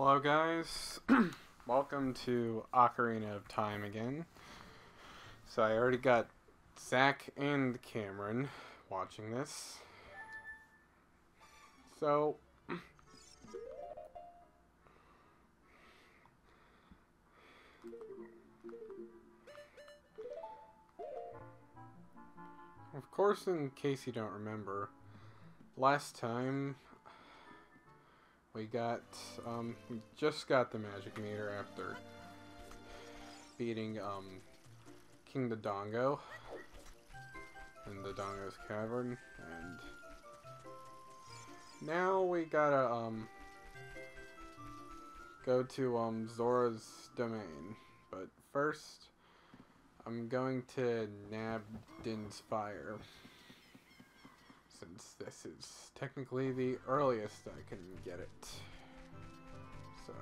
Hello guys, welcome to Ocarina of Time again. So I already got Zach and Cameron watching this. So of course, in case you don't remember, last time we just got the magic meter after beating King Dodongo in the Dongo's Cavern, and now we gotta go to Zora's domain. But first, I'm going to Nabdin's Fire, since this is technically the earliest I can get it. So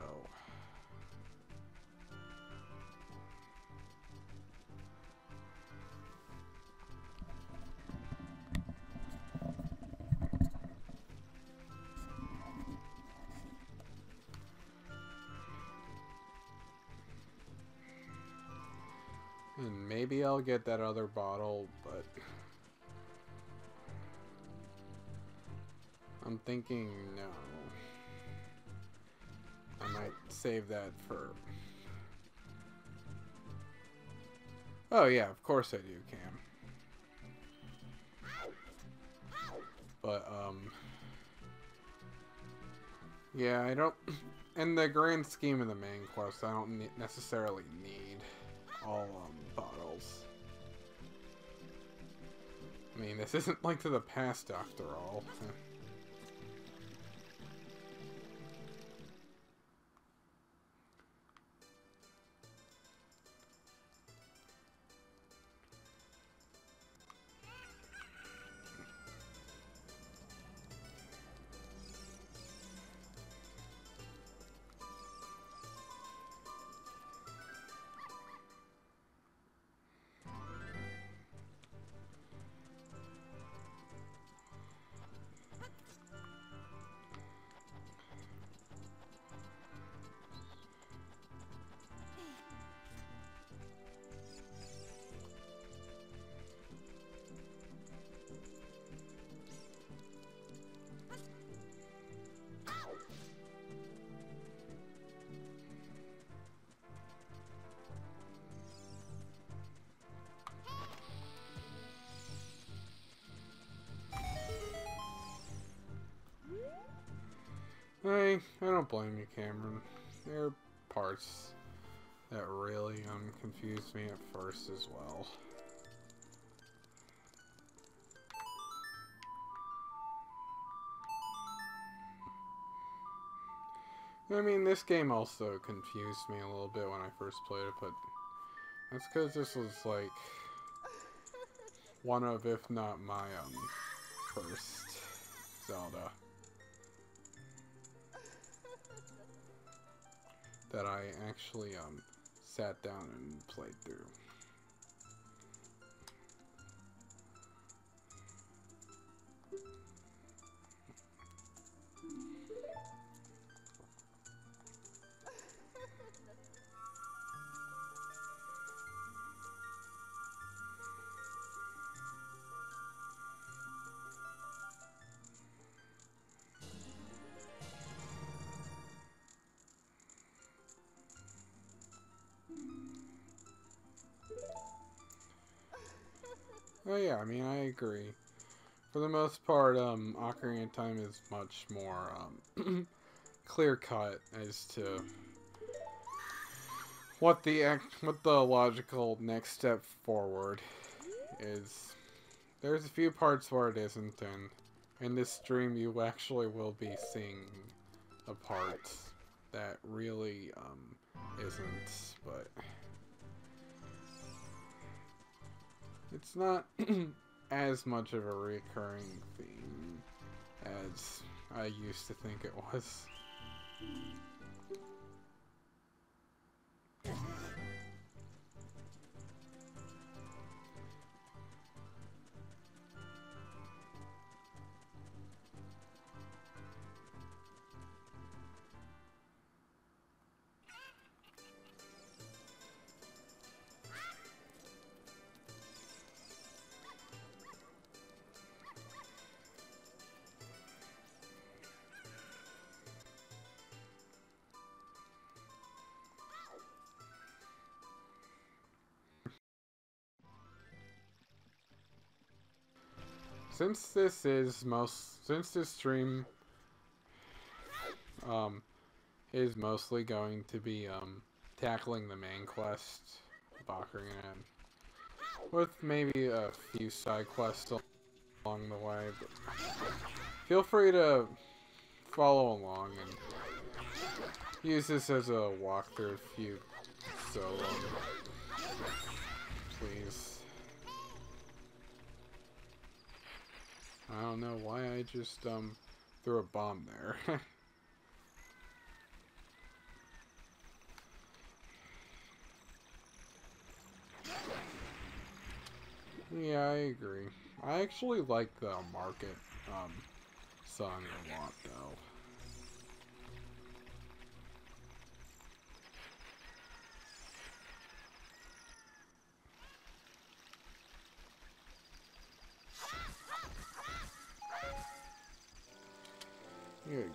and maybe I'll get that other bottle, but I'm thinking no. I might save that for... Oh yeah, of course I do, Cam. But, yeah, I don't... In the grand scheme of the main quest, I don't necessarily need all, bottles. I mean, this isn't Link to the Past after all. I don't blame you, Cameron. There are parts that really confused me at first as well. I mean, this game also confused me a little bit when I first played it, but that's because this was like one of, if not my first Zelda that I actually sat down and played through. Oh yeah, I mean, I agree. For the most part, Ocarina of Time is much more clear-cut as to what the logical next step forward is. There's a few parts where it isn't, and in this stream you actually will be seeing a part that really isn't, but it's not as much of a recurring theme as I used to think it was. since this stream is mostly going to be tackling the main quest of Ocarina, with maybe a few side quests along the way, but feel free to follow along and use this as a walkthrough if you so please. I don't know why I just threw a bomb there. Yeah, I agree. I actually like the market song a lot though. Here again.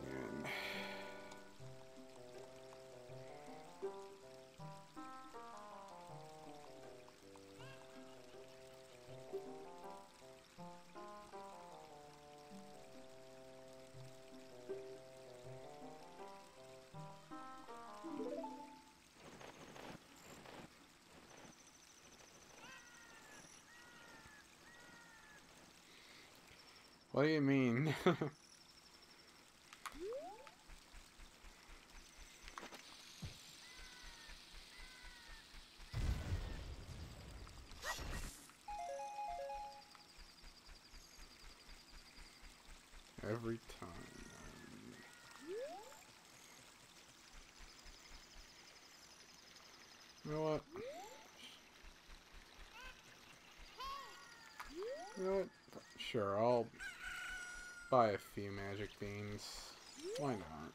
What do you mean? Every time. You know what? You know what? Sure, I'll buy a few magic beans. Why not?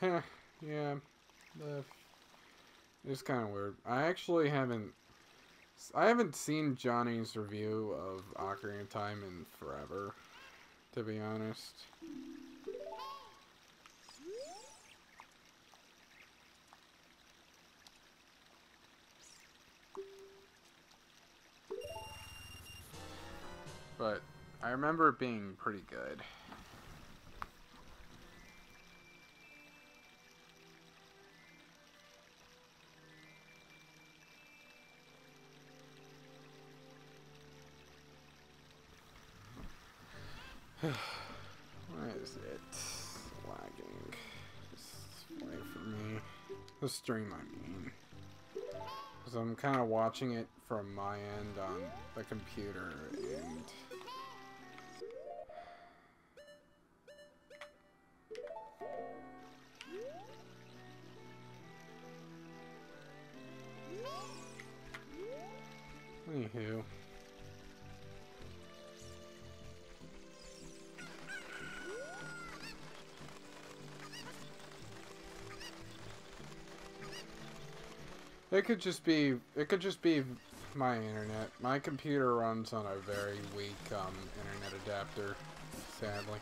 Heh, yeah. It's kind of weird. I haven't seen Johnny's review of Ocarina of Time in forever, to be honest. But I remember it being pretty good. Why is it lagging? Just wait for me. The stream, I mean. Because I'm kind of watching it from my end on the computer, and anywho. It could just be my internet. My computer runs on a very weak internet adapter, sadly.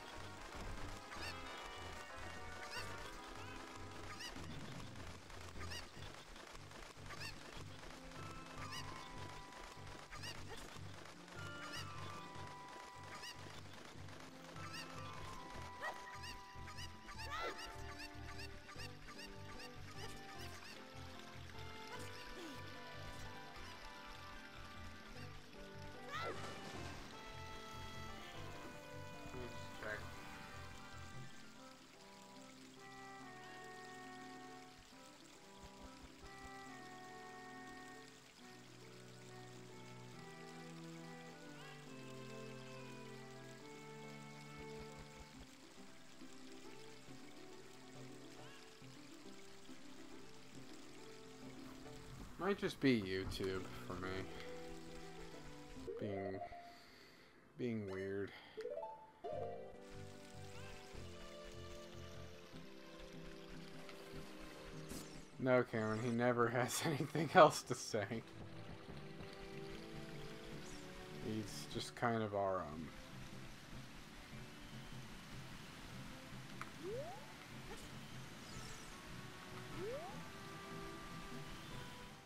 Might just be YouTube for me. Being weird. No, Cameron, he never has anything else to say. He's just kind of our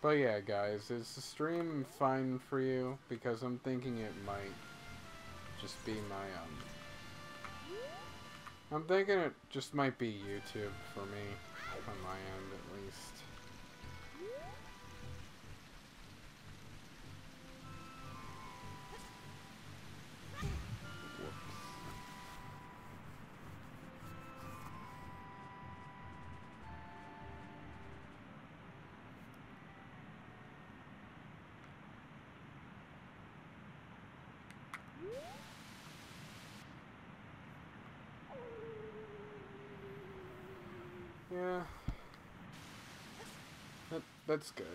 But yeah, guys, is the stream fine for you? Because I'm thinking it might just be my, I'm thinking it just might be YouTube for me, on my end at least. Yeah, that's good.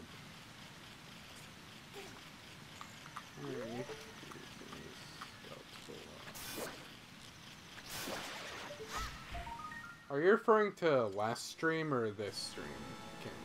Alright. Are you referring to last stream or this stream, Cameron?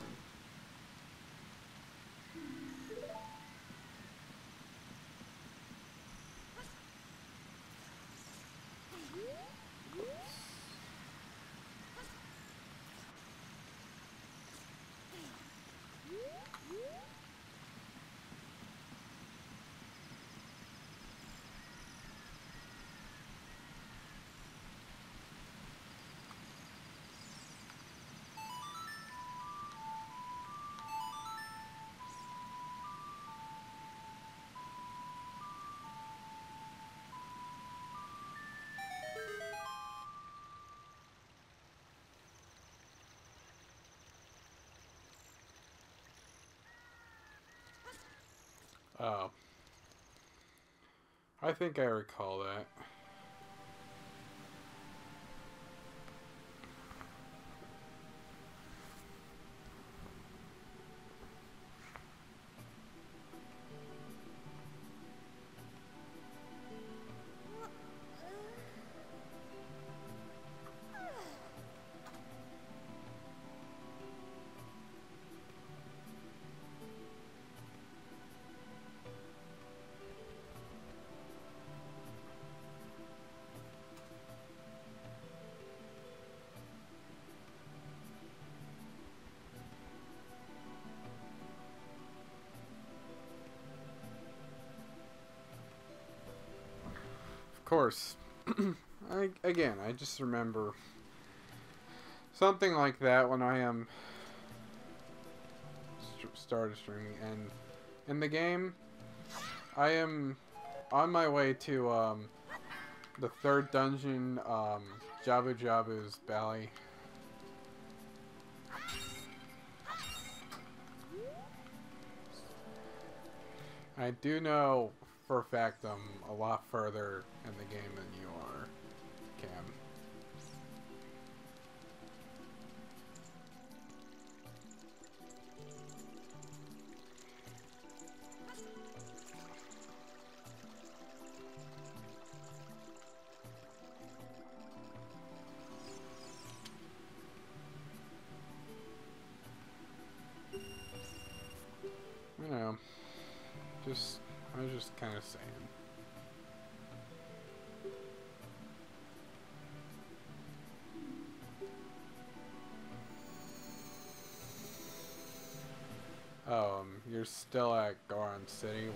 Oh. I think I recall that. Of course. I just remember something like that when I started streaming, and in the game, I am on my way to the third dungeon, Jabu Jabu's Valley. I do know for a fact I'm a lot further in the game than you are, Cam. You know, I was just kind of saying. You're still at Goron City?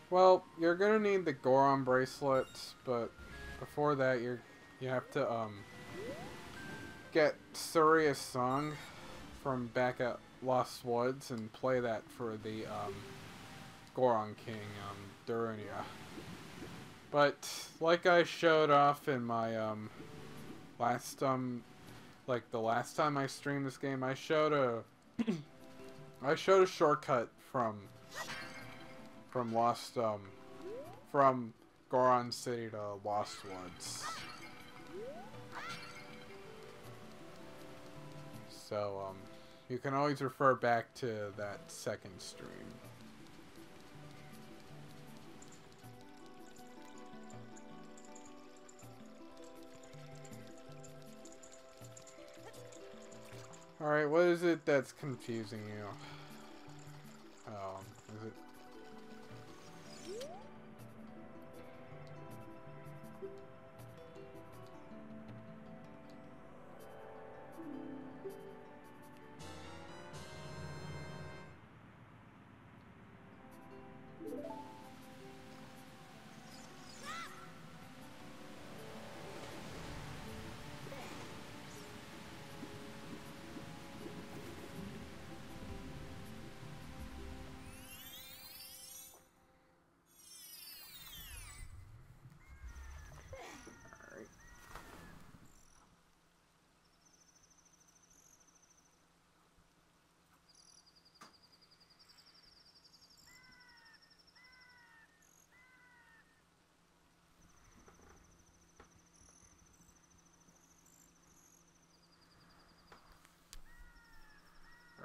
Well, you're gonna need the Goron bracelet, but before that, you have to, get Suria's song from back at Lost Woods and play that for the, Goron King, Darunia. But, like I showed off in my, last, like the last time I streamed this game, I showed a shortcut from Lost, from Goron City to Lost Woods. So, you can always refer back to that second stream. Alright, what is it that's confusing you? Oh, is it?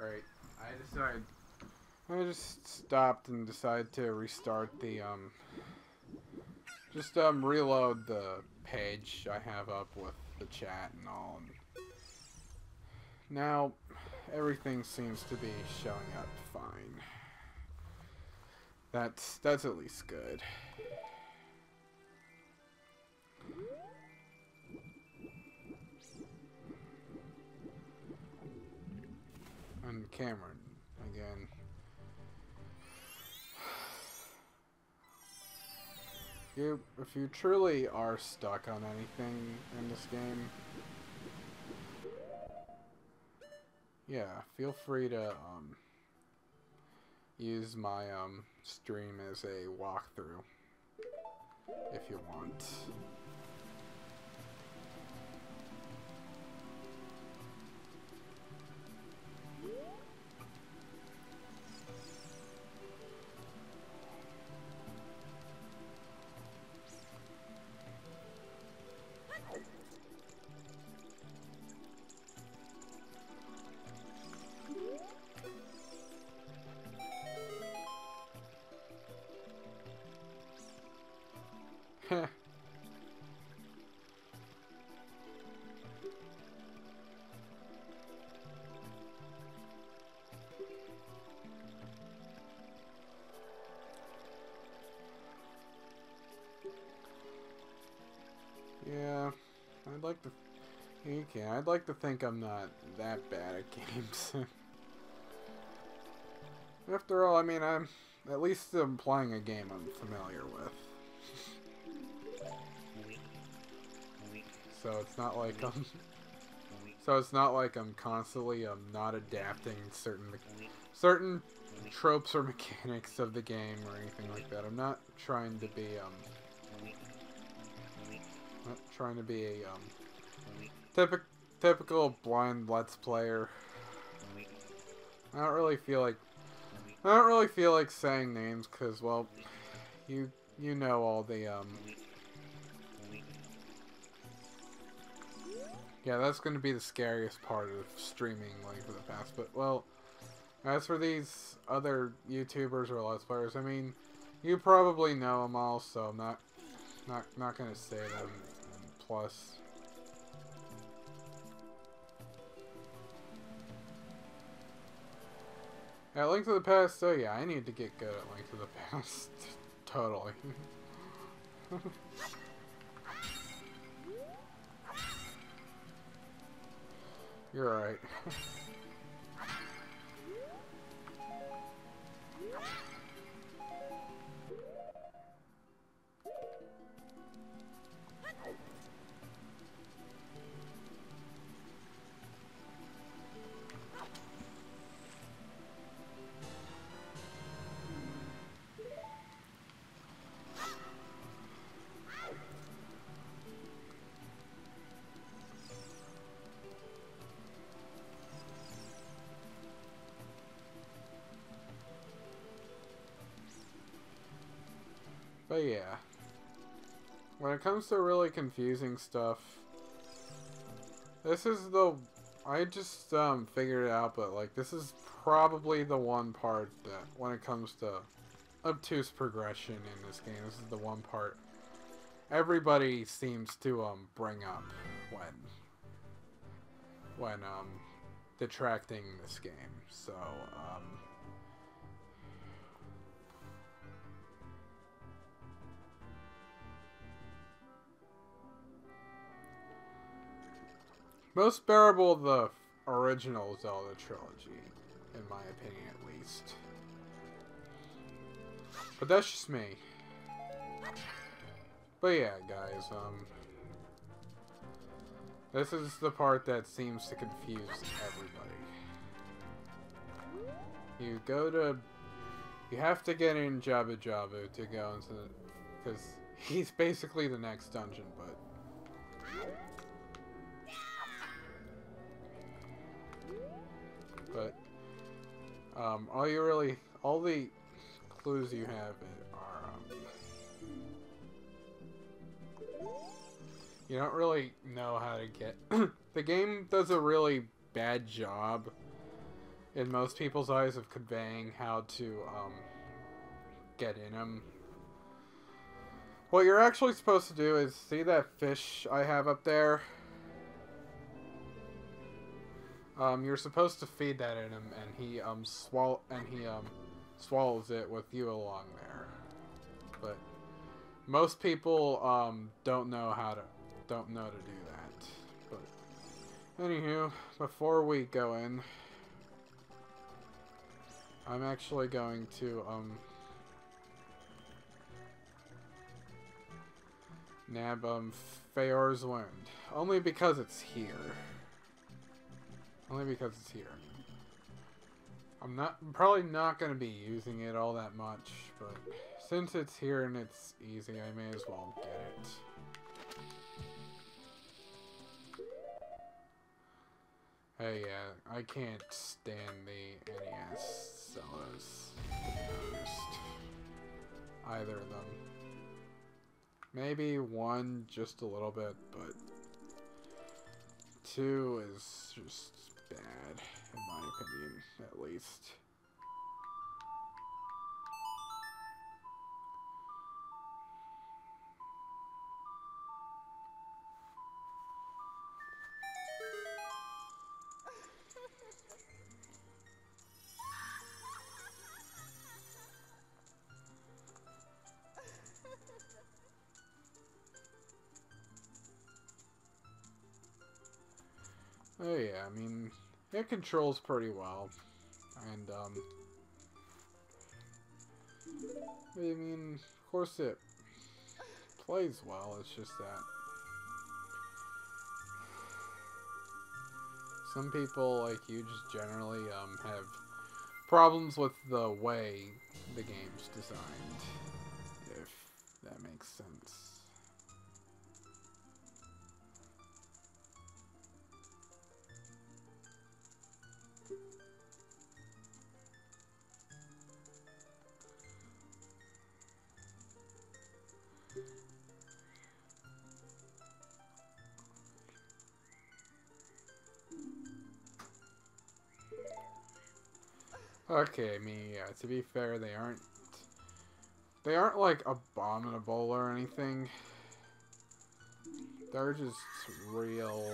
Alright, I just stopped and decided to restart the, reload the page I have up with the chat and all. And now, everything seems to be showing up fine. That's at least good. And Cameron, again. If you truly are stuck on anything in this game, yeah, feel free to use my stream as a walkthrough if you want. Yeah, I'd like to think I'm not that bad at games. After all, I mean, at least I'm playing a game I'm familiar with. So it's not like I'm constantly not adapting certain tropes or mechanics of the game or anything like that. I'm not trying to be a typical blind Let's Player. I don't really feel like saying names because, well, you know all the yeah, that's going to be the scariest part of streaming Link to the Past. But, well, as for these other YouTubers or Let's Players, I mean, you probably know them all, so I'm not going to say them. And plus, at Link to the Past, so yeah, I need to get good at Link to the Past. Totally. You're right. But yeah, when it comes to really confusing stuff, this is I just figured it out, but like this is probably the one part that when it comes to obtuse progression in this game, this is the one part everybody seems to bring up when detracting this game. So, most bearable the original Zelda trilogy, in my opinion at least. But that's just me. But yeah, guys, this is the part that seems to confuse everybody. You have to get in Jabu Jabu to go into the, because he's basically the next dungeon, but all the clues you have are, you don't really know how to get, the game does a really bad job in most people's eyes of conveying how to, get in them. What you're actually supposed to do is, see that fish I have up there? You're supposed to feed that in him, and he swallows it with you along there. But most people don't know to do that. But anywho, before we go in, I'm actually going to nab Feor's wound, only because it's here. Only because it's here. I'm probably not going to be using it all that much, but since it's here and it's easy, I may as well get it. Hey, yeah, I can't stand the NES Zeldas, to be honest. Either of them. Maybe one just a little bit, but two is just bad, in my opinion, at least. Oh yeah, I mean, it controls pretty well, and I mean, of course it plays well, it's just that some people, like you, just generally have problems with the way the game's designed, if that makes sense. Okay, I mean, yeah, to be fair, they aren't like abominable or anything. They're just real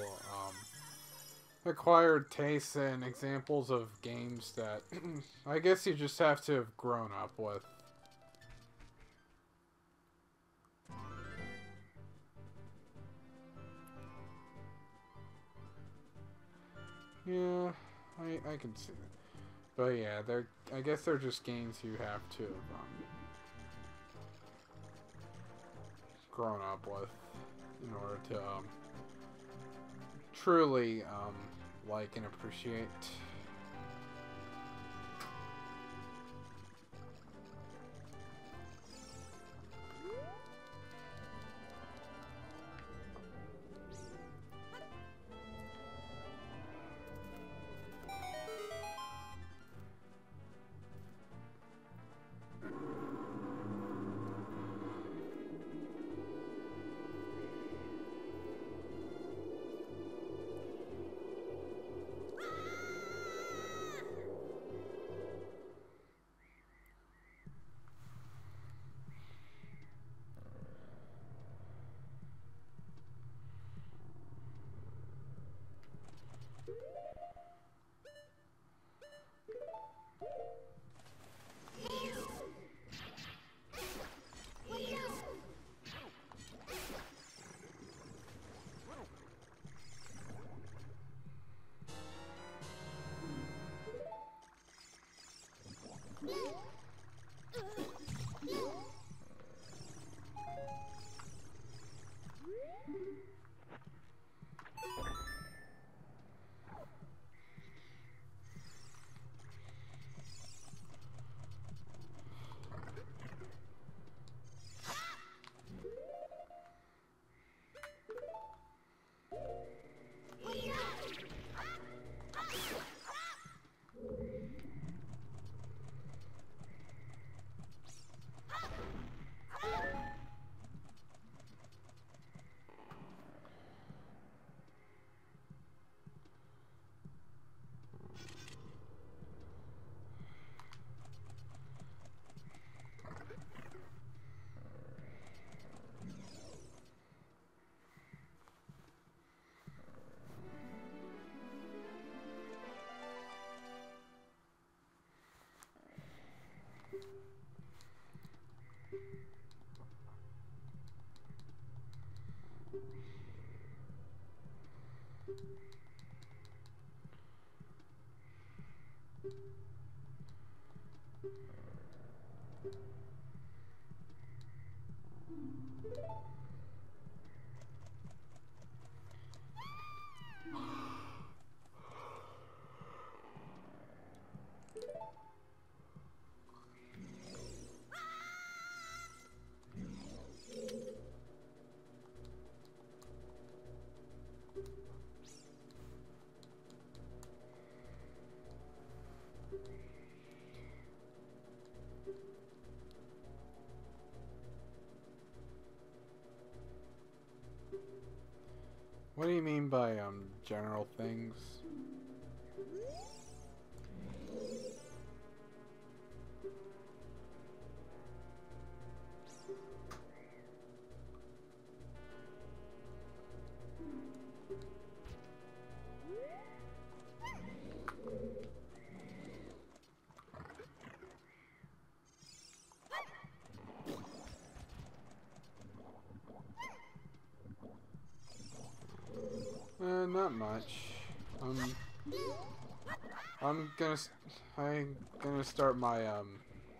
acquired tastes and examples of games that I guess you just have to have grown up with. Yeah, I can see that. But yeah, I guess they're just games you have to have grown up with in order to truly like and appreciate. What do you mean by, general things? Not much. I'm gonna start my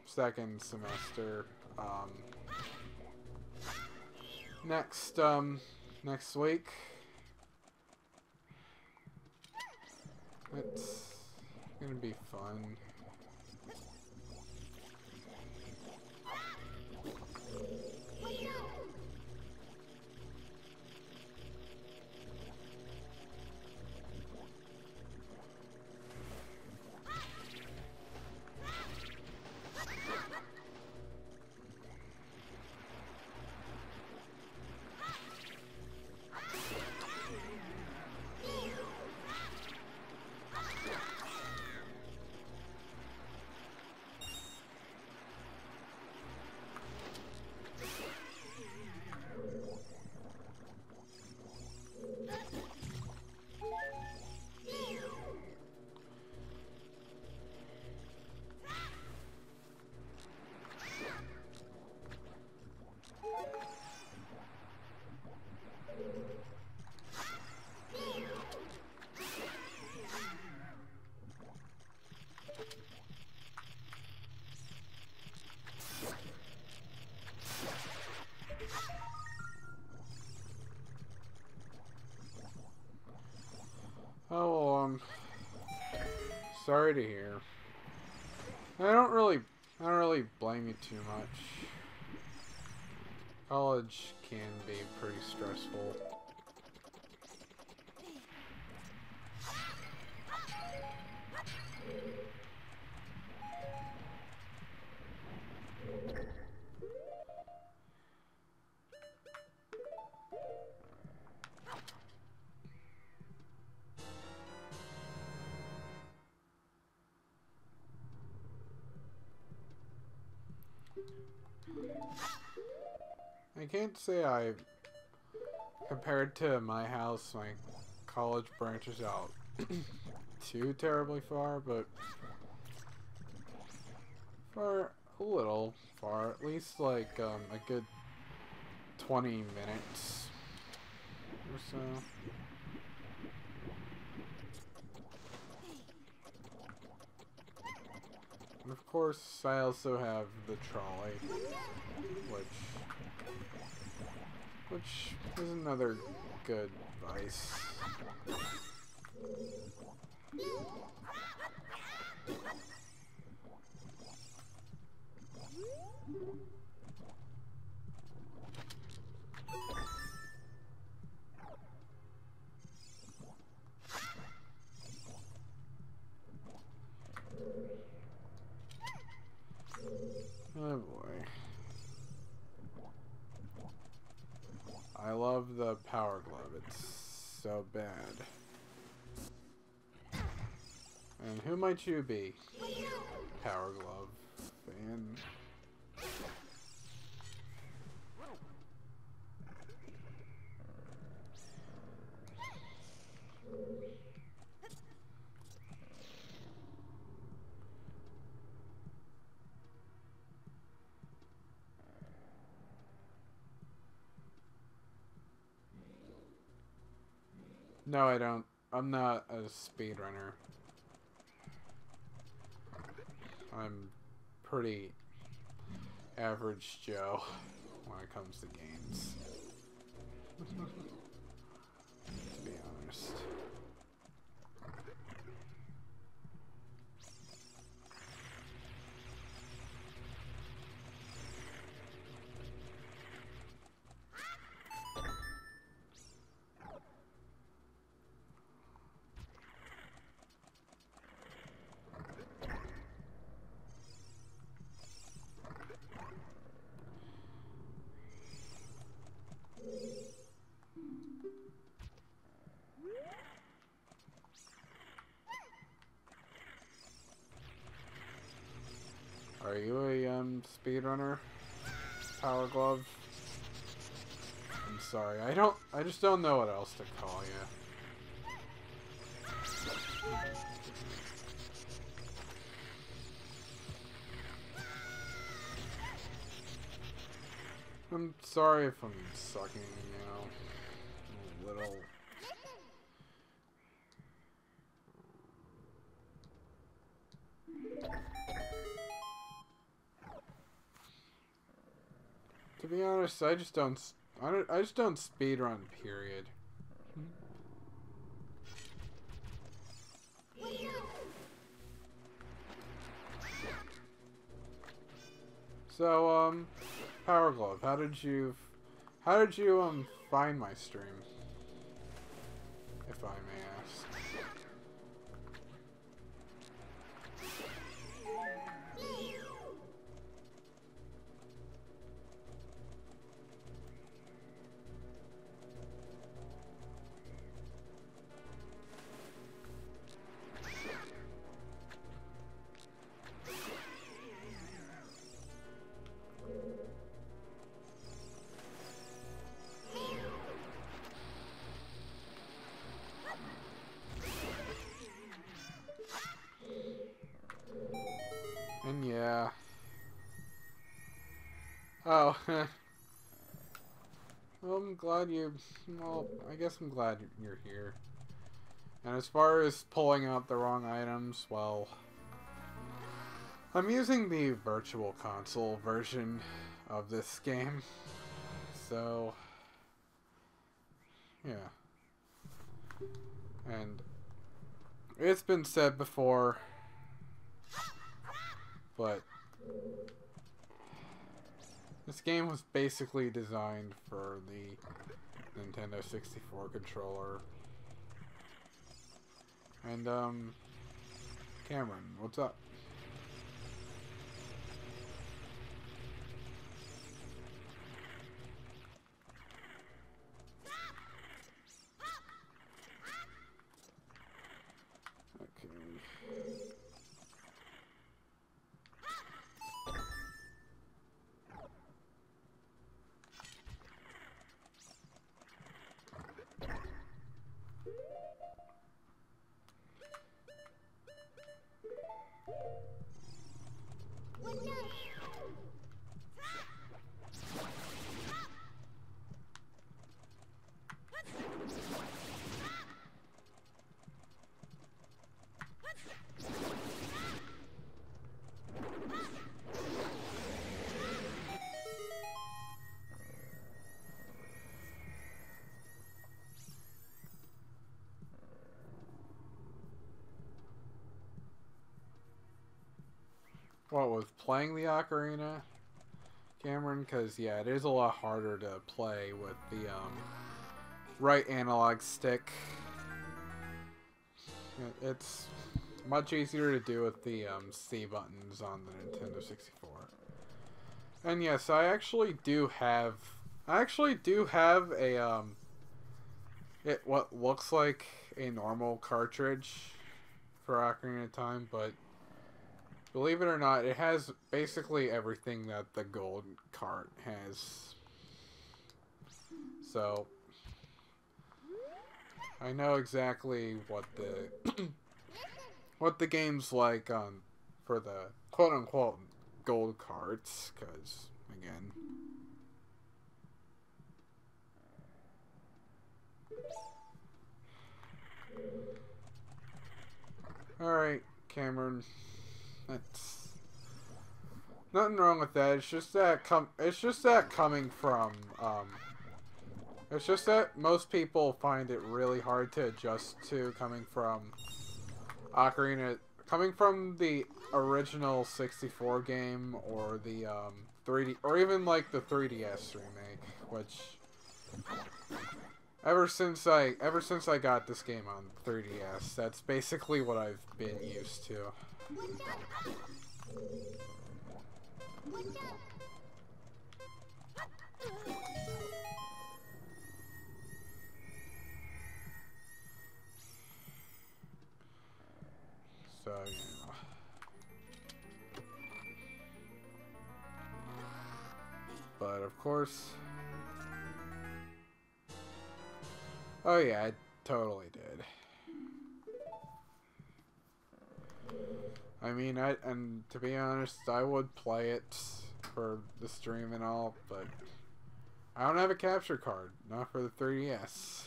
second semester next week. It's gonna be fun. Oh, well, sorry to hear. I don't really blame you too much. College can be pretty stressful. I can't say compared to my house, my college branches out too terribly far, but For a little far, at least like a good 20 minutes or so. And of course, I also have the trolley, which is another good vice. Oh boy. I love the Power Glove. It's so bad. And who might you be? Power Glove fan. No, I don't. I'm not a speedrunner. I'm pretty average Joe when it comes to games. To be honest. Are you a speedrunner? Power Glove? I'm sorry, I just don't know what else to call you. I'm sorry if I'm sucking, you know, a little. To be honest, I just don't speedrun, period. So, Power Glove, how did you find my stream? If I may ask. And yeah. Oh, well, I'm glad you... Well, I guess I'm glad you're here. And as far as pulling out the wrong items, well... I'm using the Virtual Console version of this game. So... yeah. And... it's been said before... but... this game was basically designed for the Nintendo 64 controller. And, Cameron, what's up? Okay. What, with playing the Ocarina, Cameron? Because, yeah, it is a lot harder to play with the right analog stick. It's much easier to do with the C buttons on the Nintendo 64. And yes, I actually do have a what looks like a normal cartridge for Ocarina of Time, but believe it or not, it has basically everything that the gold cart has. So I know exactly what the what the game's like on for the quote unquote gold carts, because again, alright, Cameron, that's nothing wrong with that. It's just that coming from it's just that most people find it really hard to adjust to, coming from Ocarina, coming from the original 64 game, or the 3D, or even like the 3DS remake, which ever since I got this game on 3DS, that's basically what I've been used to. So, you know. But of course, oh yeah, I totally did. I mean, and to be honest, I would play it for the stream and all, but I don't have a capture card, not for the 3DS.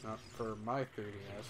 Not for my 3DS.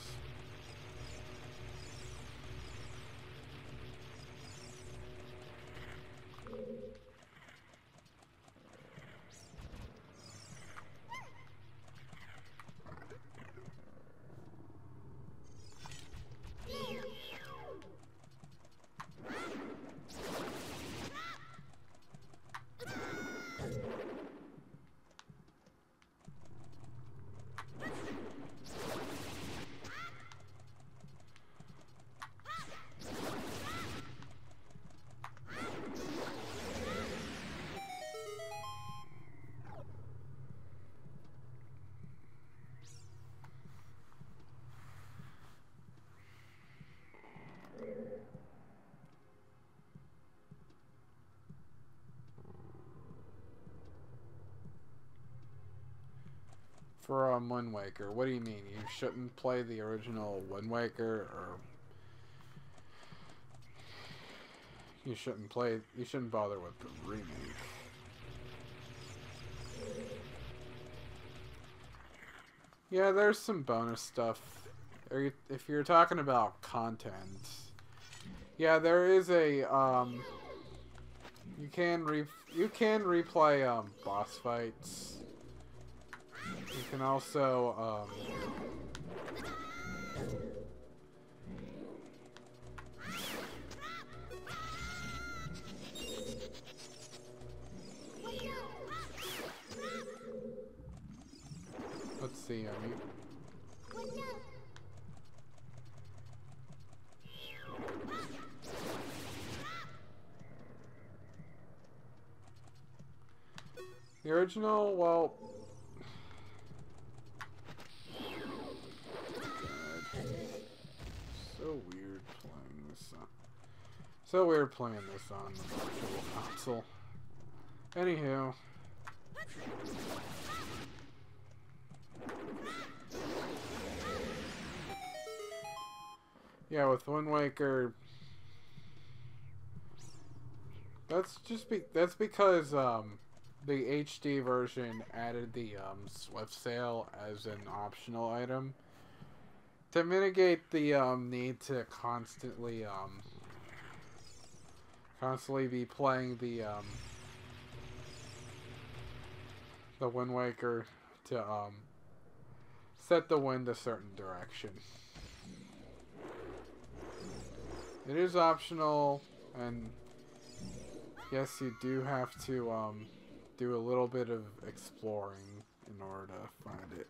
For Wind Waker, what do you mean? You shouldn't play the original Wind Waker, or you shouldn't bother with the remake? Yeah, there's some bonus stuff. If you're talking about content, yeah, there is a you can replay boss fights. You can also let's see, the original, well, so weird playing this on the virtual console. Anywho. Yeah, with Wind Waker, That's because the HD version added the Swift Sail as an optional item to mitigate the need to constantly be playing the Wind Waker to set the wind a certain direction. It is optional, and yes, you do have to do a little bit of exploring in order to find it.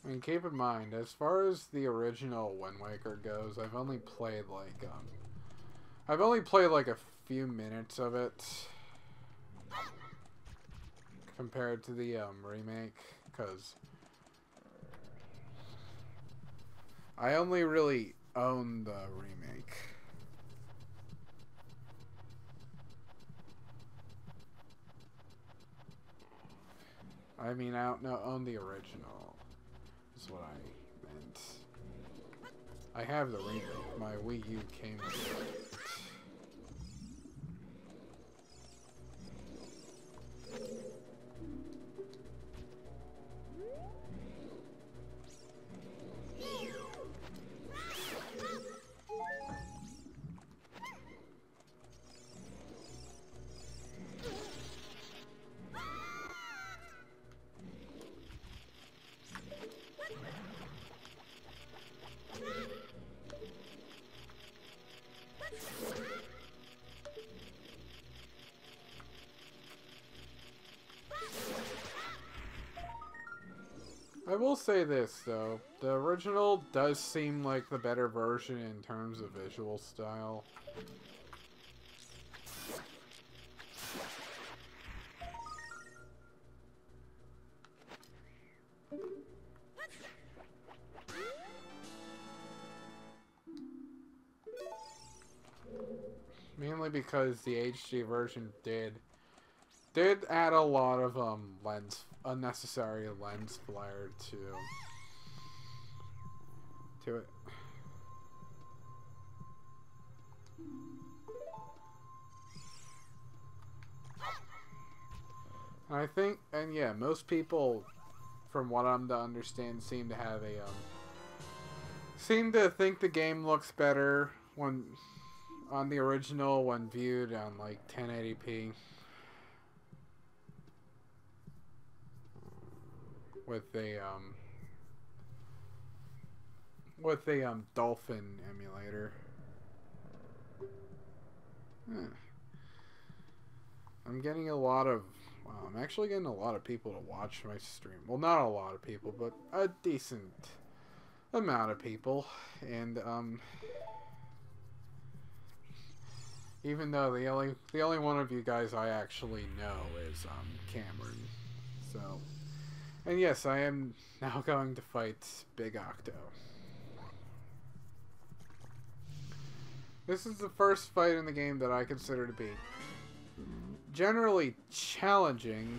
I mean, keep in mind, as far as the original Wind Waker goes, I've only played like a few minutes of it compared to the remake, because I only really own the remake. I mean, I don't own the original, is what I meant. I have the remake. My Wii U came with it. I will say this, though. The original does seem like the better version in terms of visual style. Mainly because the HD version did add a lot of unnecessary lens flare to it. I think, and yeah, most people, from what I'm to understand, seem to think the game looks better when on the original when viewed on like 1080p. With a Dolphin emulator. I'm getting a lot of I'm actually getting a lot of people to watch my stream. Well, not a lot of people, but a decent amount of people. And even though the only one of you guys I actually know is Cameron. So, and yes, I am now going to fight Big Octo. This is the first fight in the game that I consider to be generally challenging,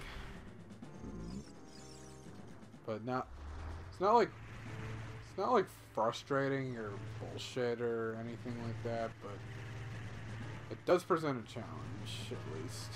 but not. It's not like frustrating or bullshit or anything like that. But it does present a challenge, at least.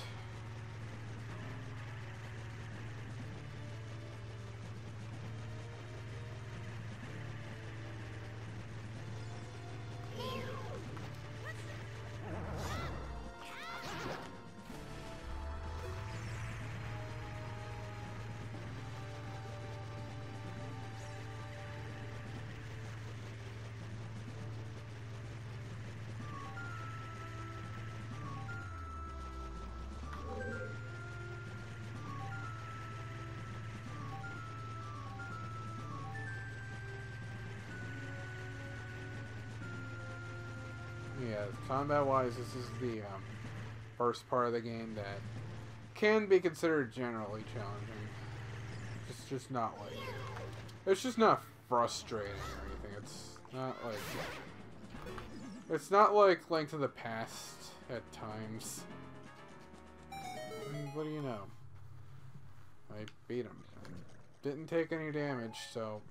Yeah, combat-wise, this is the first part of the game that can be considered generally challenging. It's just not like... It's just not frustrating or anything. It's not like... It's not like Link to the Past at times. And what do you know? I beat him. Didn't take any damage, so...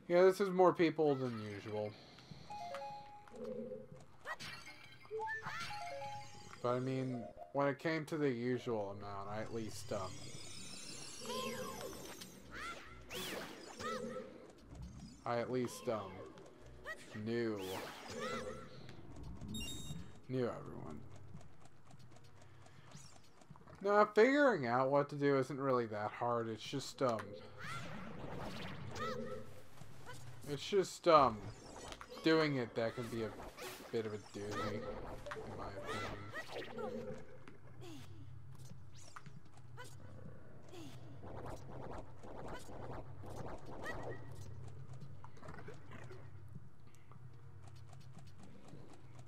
Yeah, this is more people than usual. But I mean, when it came to the usual amount, I at least, knew everyone. No, figuring out what to do isn't really that hard. It's just doing it that can be a bit of a doozy, in my opinion.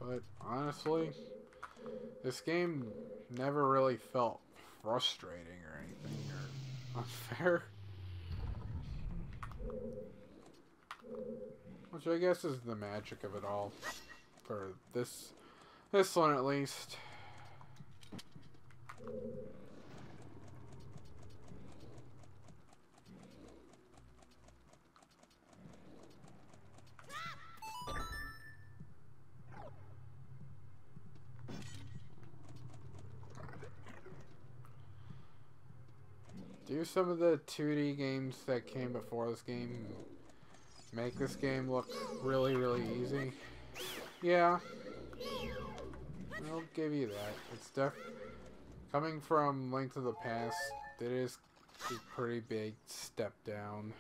But honestly, this game never really felt frustrating or anything or unfair. Which I guess is the magic of it all. For this one at least. Do some of the 2D games that came before this game make this game look really, really easy? Yeah. I'll give you that. It's coming from Link to the Past, it is a pretty big step down.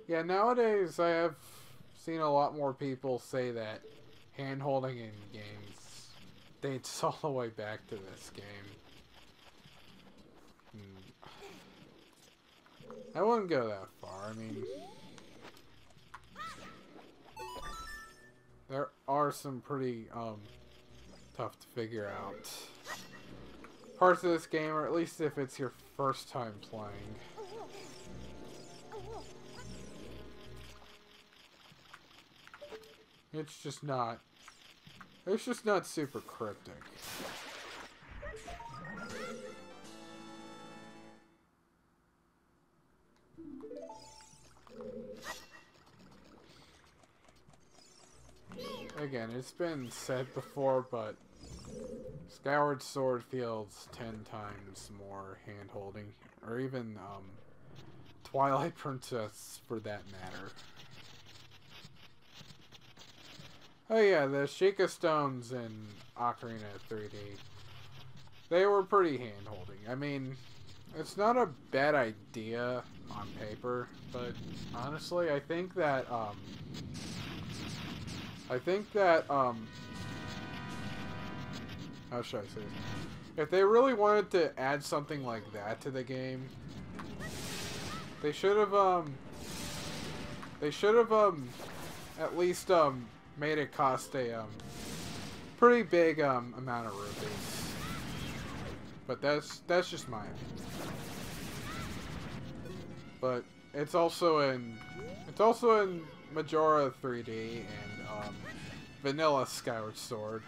Yeah, nowadays I have seen a lot more people say that hand-holding in games dates all the way back to this game. I wouldn't go that far. I mean, there are some pretty tough to figure out parts of this game, or at least if it's your first time playing. It's just not super cryptic. Again, it's been said before, but Skyward Sword feels 10 times more hand-holding, or even Twilight Princess for that matter. Oh yeah, the Sheikah Stones in Ocarina 3D, they were pretty hand-holding. I mean, it's not a bad idea on paper, but honestly, I think that, how should I say this? If they really wanted to add something like that to the game, they should have, at least, made it cost a, pretty big, amount of rupees. But that's just my opinion. But it's also in Majora 3D and, Vanilla Skyward Sword.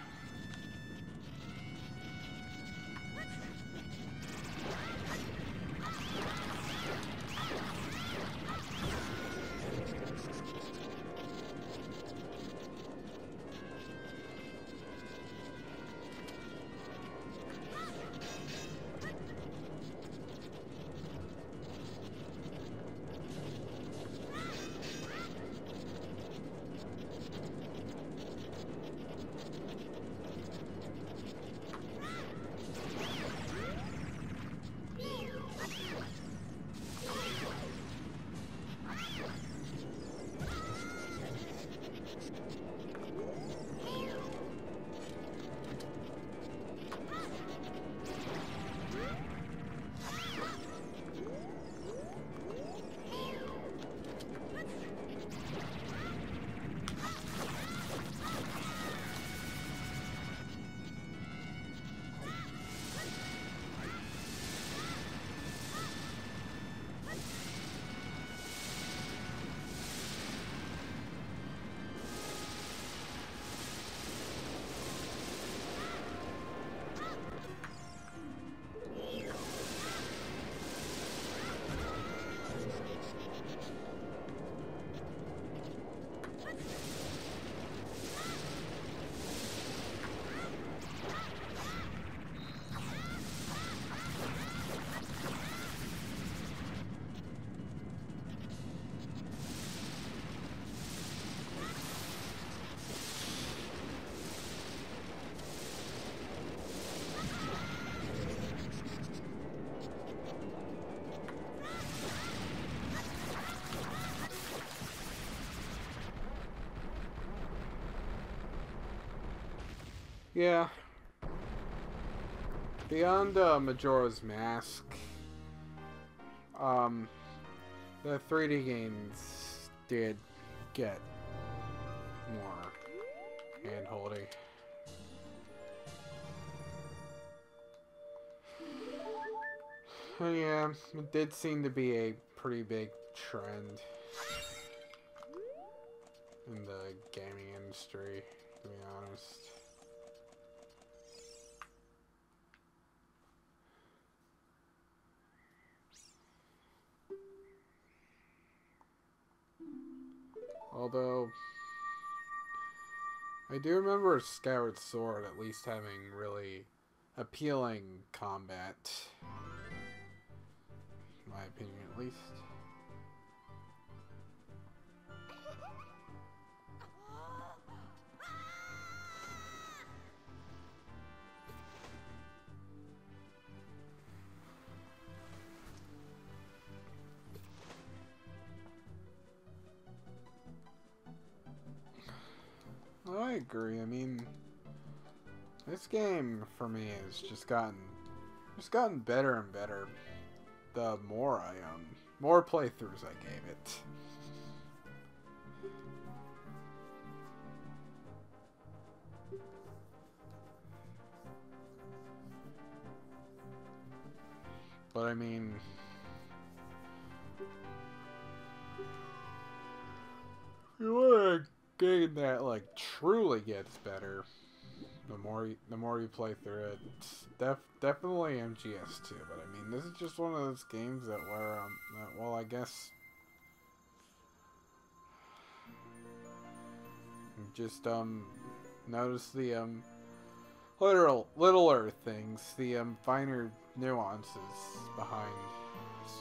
Yeah. Beyond Majora's Mask, um, the 3D games did get more hand-holding. Yeah, it did seem to be a pretty big trend in the gaming industry, to be honest. Although, I do remember Skyward Sword at least having really appealing combat. In my opinion, at least. I agree. I mean, this game for me has just gotten better and better. The more more playthroughs I gave it. But I mean, you want a game that like truly gets better. The more you play through it, it's definitely MGS2. But I mean, this is just one of those games that well, I guess just notice the littler things, the finer nuances behind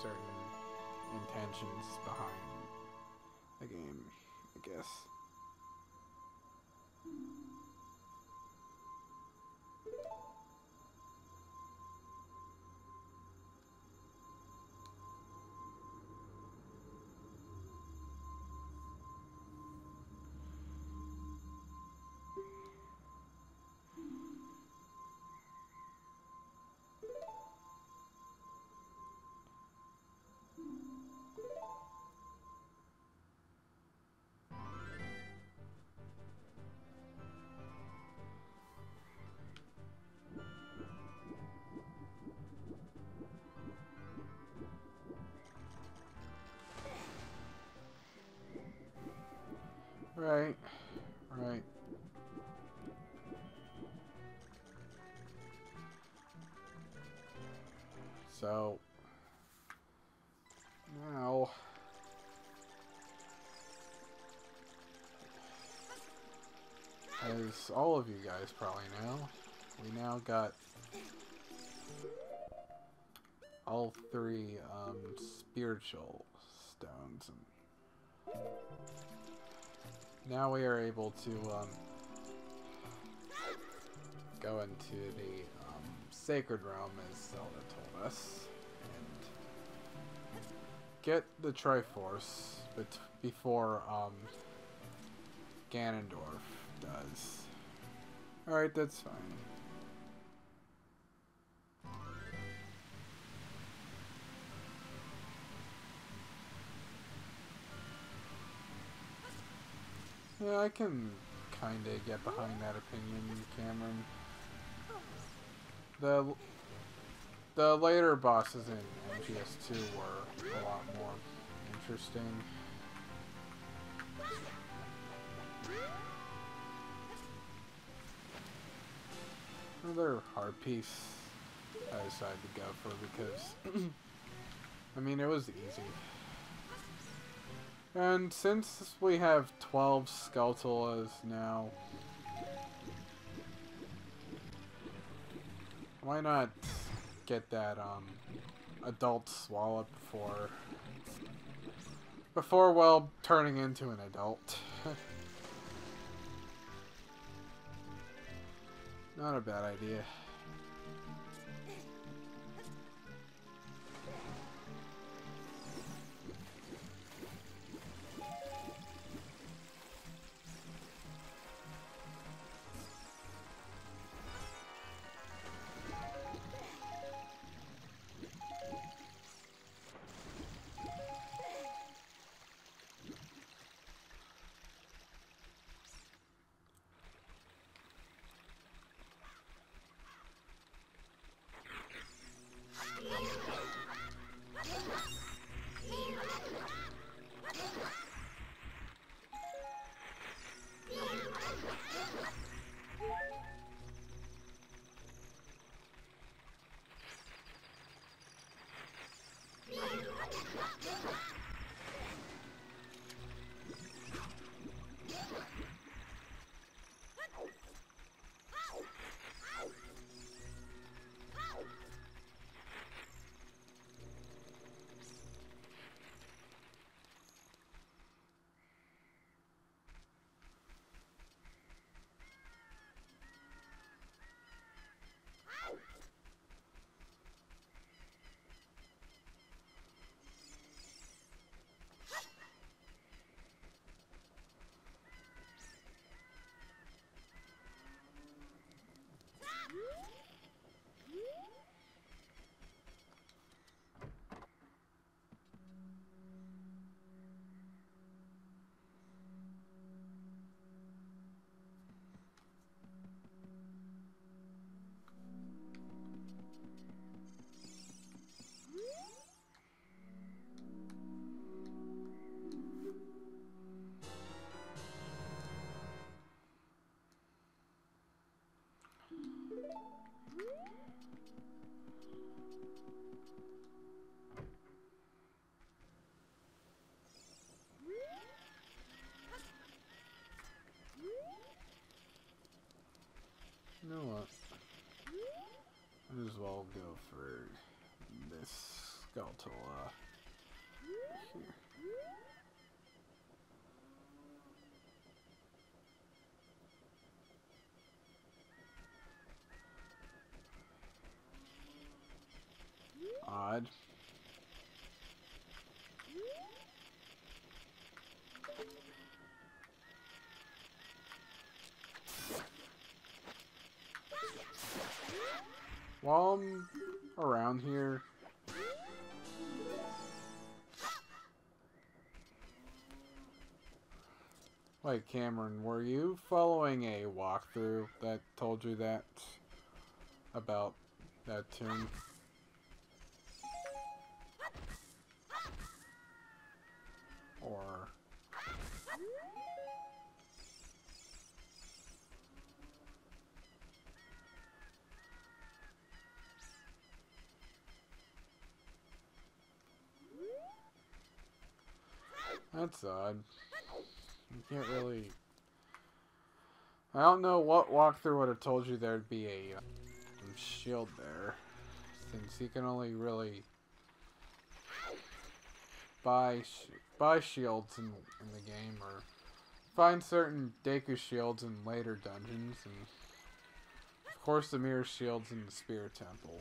certain intentions behind the game, I guess. Right, right. So now, as all of you guys probably know, we now got all three spiritual stones, and now we are able to go into the sacred realm, as Zelda told us, and get the Triforce before Ganondorf does. Alright, that's fine. Yeah, I can kinda get behind that opinion, Cameron. The later bosses in MGS2 were a lot more interesting. Another hard piece I decided to go for because, I mean, it was easy. And since we have 12 Skulltulas now, why not get that adult swallow before well turning into an adult. Not a bad idea. Might as well go for this skeletal, here. Odd. While I'm around here, wait, Cameron, were you following a walkthrough that told you that about that tomb? Or that's odd. You can't really. I don't know what walkthrough would have told you there'd be a shield there, since you can only really buy shields in the game, or find certain Deku shields in later dungeons, and of course the mirror shields in the Spirit Temple.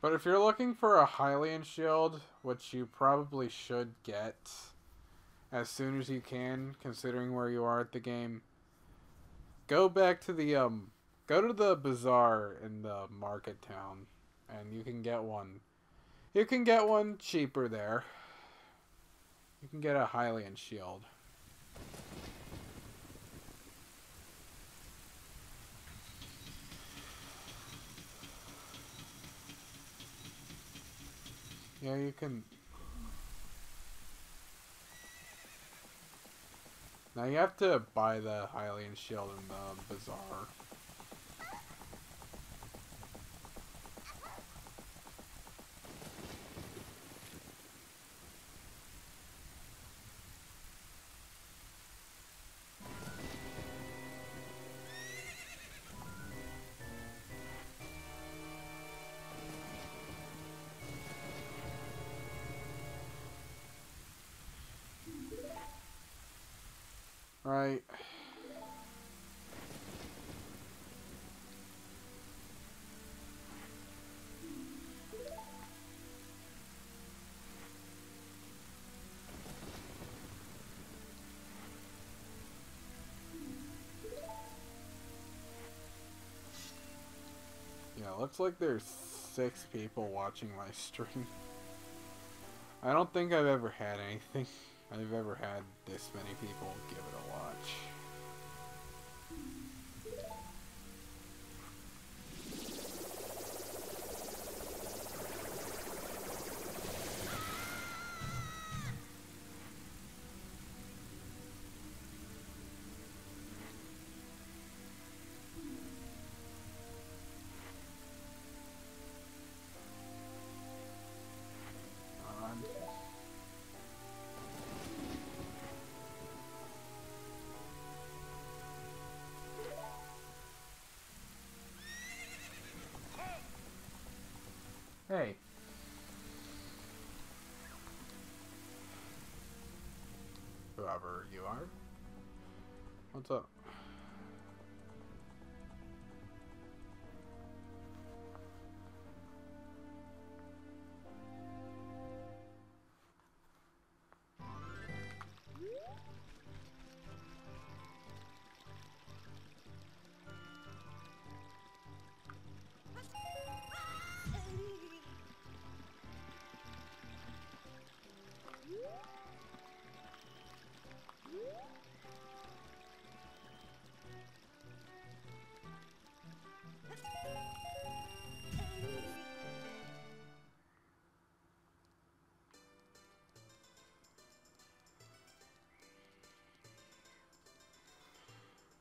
But if you're looking for a Hylian shield, which you probably should get as soon as you can, considering where you are at the game, go back to the go to the bazaar in the market town, and you can get one. You can get one cheaper there. You can get a Hylian shield. Yeah, you can. Now you have to buy the Hylian shield in the bazaar. Right. Yeah, looks like there's 6 people watching my stream. I don't think I've ever had anything. I've ever had this many people give it a watch. Hey. Whoever you are. What's up?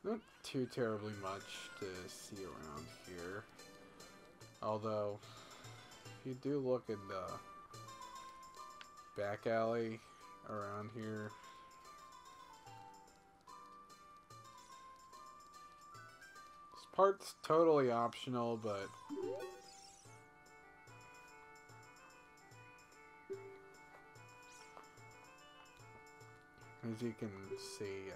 Not too terribly much to see around here. Although, if you do look in the back alley around here, part's totally optional, but as you can see,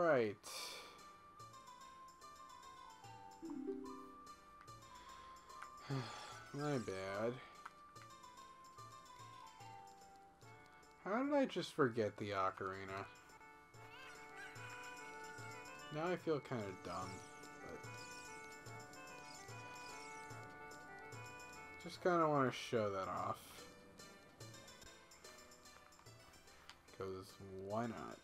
alright. My bad. How did I just forget the ocarina? Now I feel kind of dumb, but just kind of want to show that off. Because why not?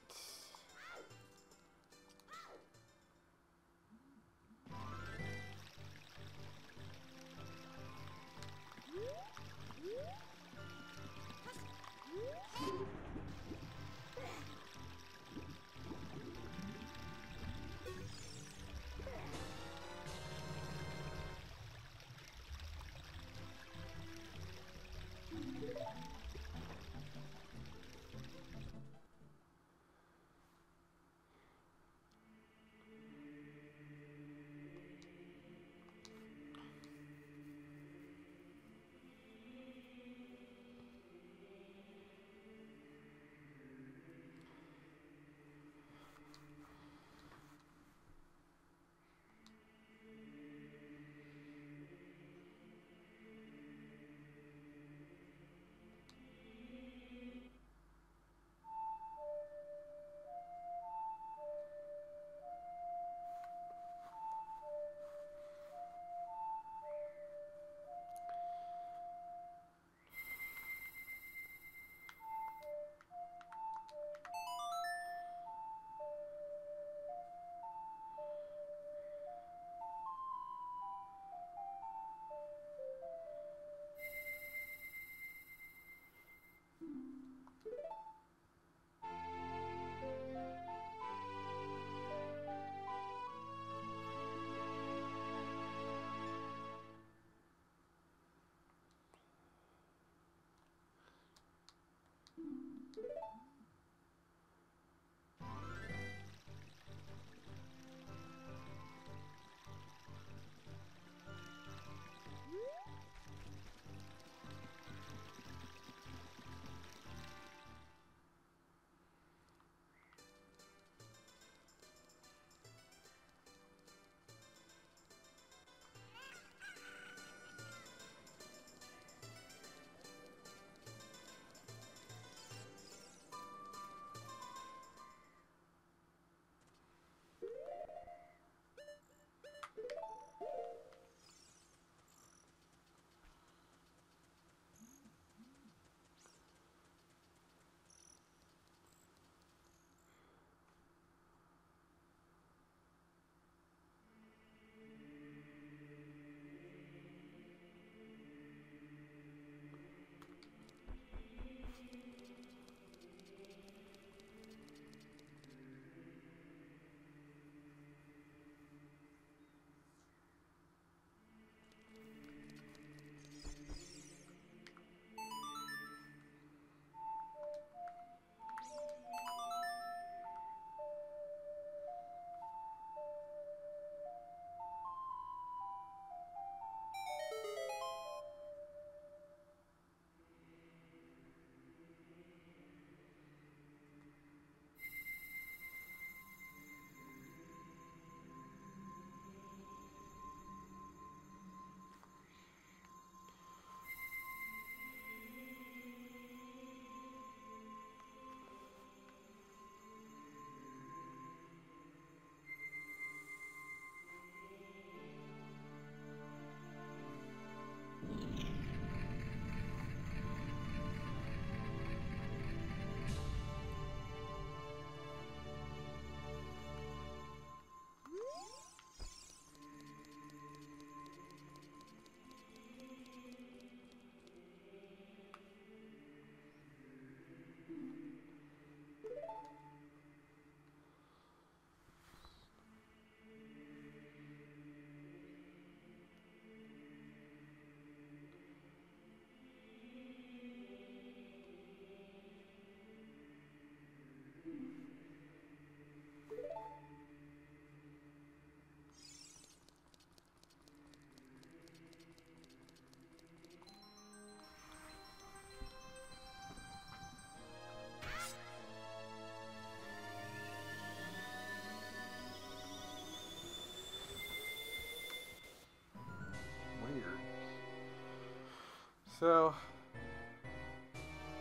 So,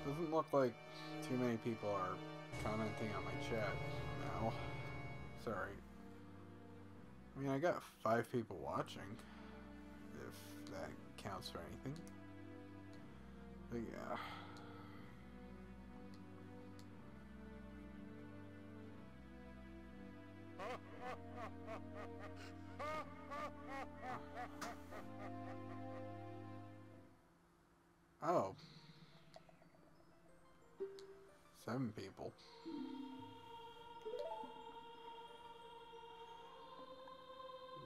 doesn't look like too many people are commenting on my chat now. Sorry. I mean, I got 5 people watching, if that counts for anything. But yeah. Oh. 7 people.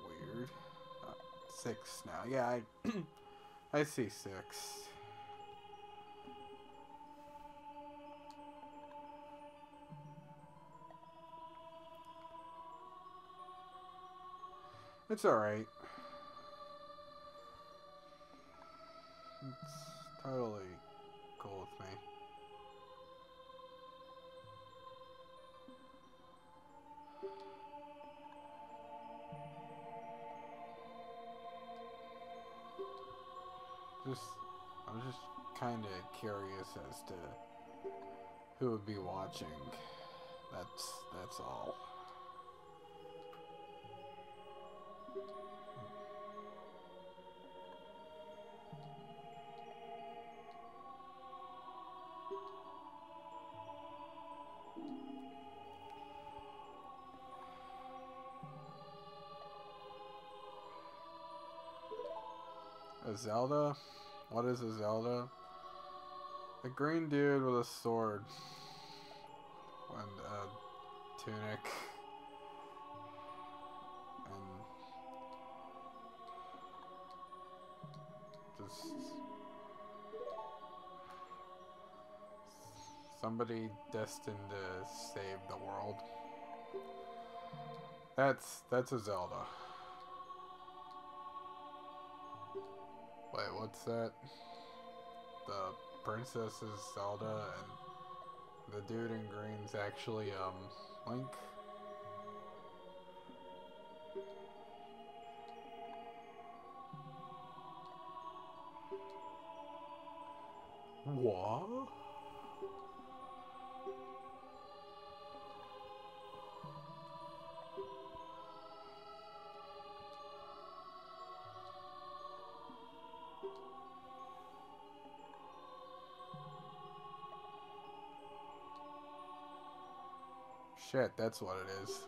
Weird. 6 now. Yeah, I see 6. It's alright. It's totally cool with me. I'm just kind of curious as to who would be watching. That's all. A Zelda? What is a Zelda? A green dude with a sword and a tunic and just somebody destined to save the world. That's a Zelda. Wait, what's that? The princess is Zelda and the dude in green's actually Link. What? Shit, that's what it is.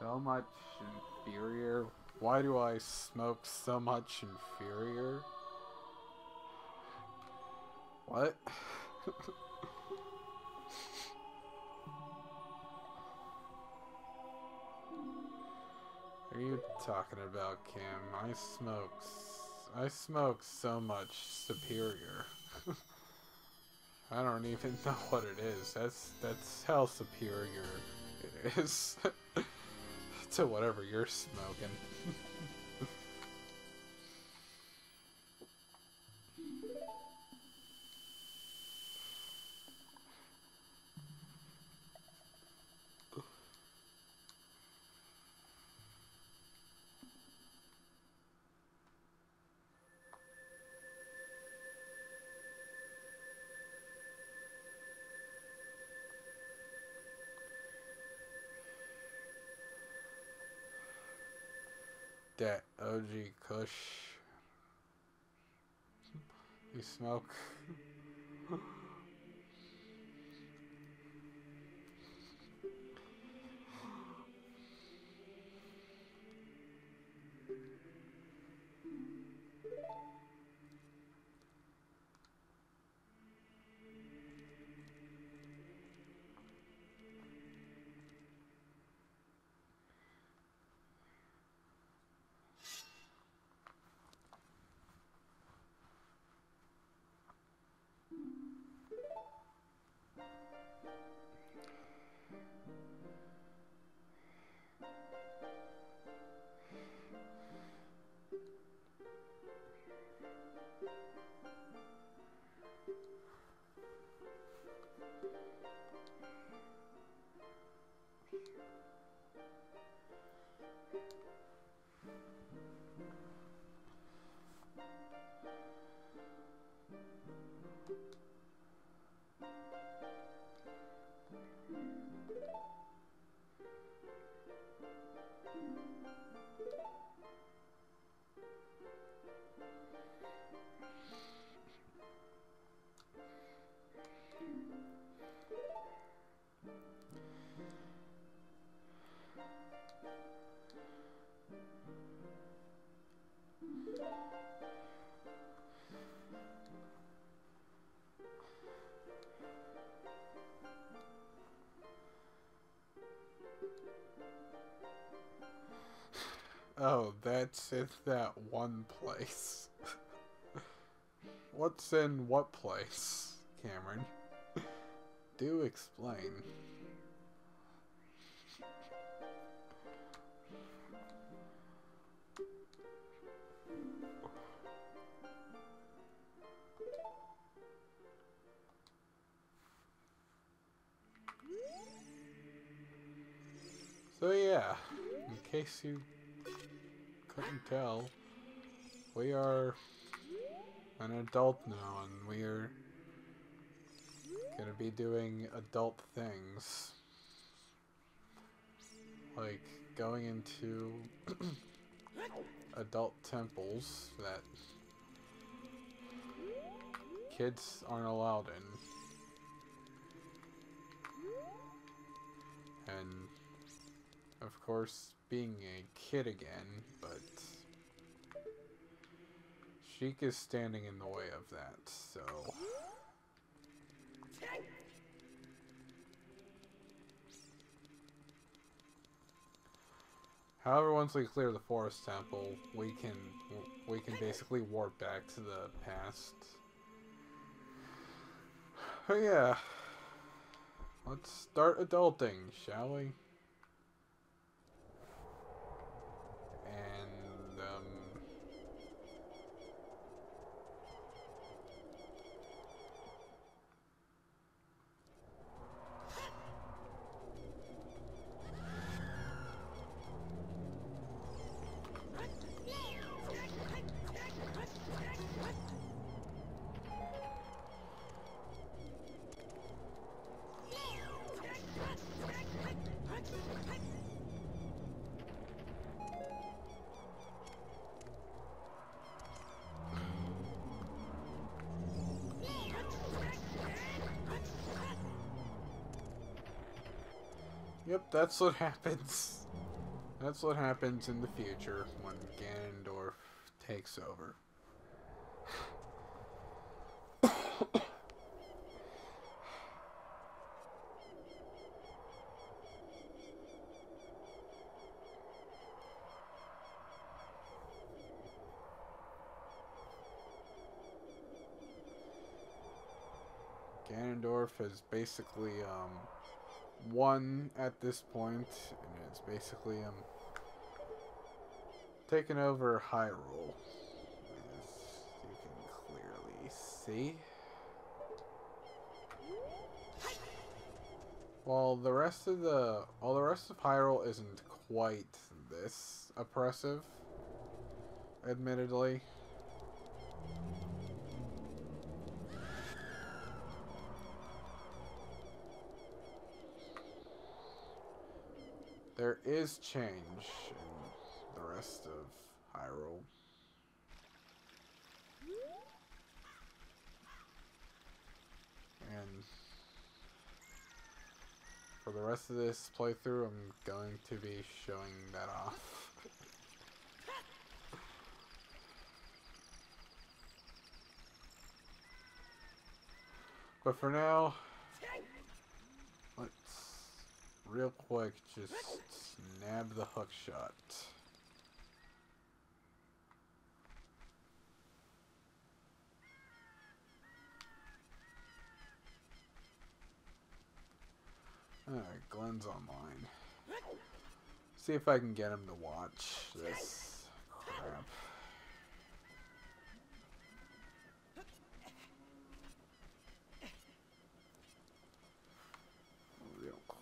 So much inferior? Why do I smoke so much inferior? What? What are you talking about, Kim? I smoke so much superior. I don't even know what it is. That's how superior it is to whatever you're smoking. That OG Kush. You smoke? Oh, that's in that one place. What's in what place, Cameron? Do explain. So yeah, in case you couldn't tell, we are an adult now, and we are gonna be doing adult things. Like going into adult temples that kids aren't allowed in. And of course, being a kid again, but Sheik is standing in the way of that, so... However, once we clear the forest temple, we can basically warp back to the past. But yeah, let's start adulting, shall we? And yep, that's what happens. That's what happens in the future when Ganondorf takes over. Ganondorf has basically won at this point, and it's basically taken over Hyrule, as you can clearly see. While the rest of Hyrule isn't quite this oppressive, admittedly. There is change in the rest of Hyrule. And for the rest of this playthrough, I'm going to be showing that off. But for now, let's real quick just nab the hook shot. Alright, Glenn's online. See if I can get him to watch this crap. Real quick.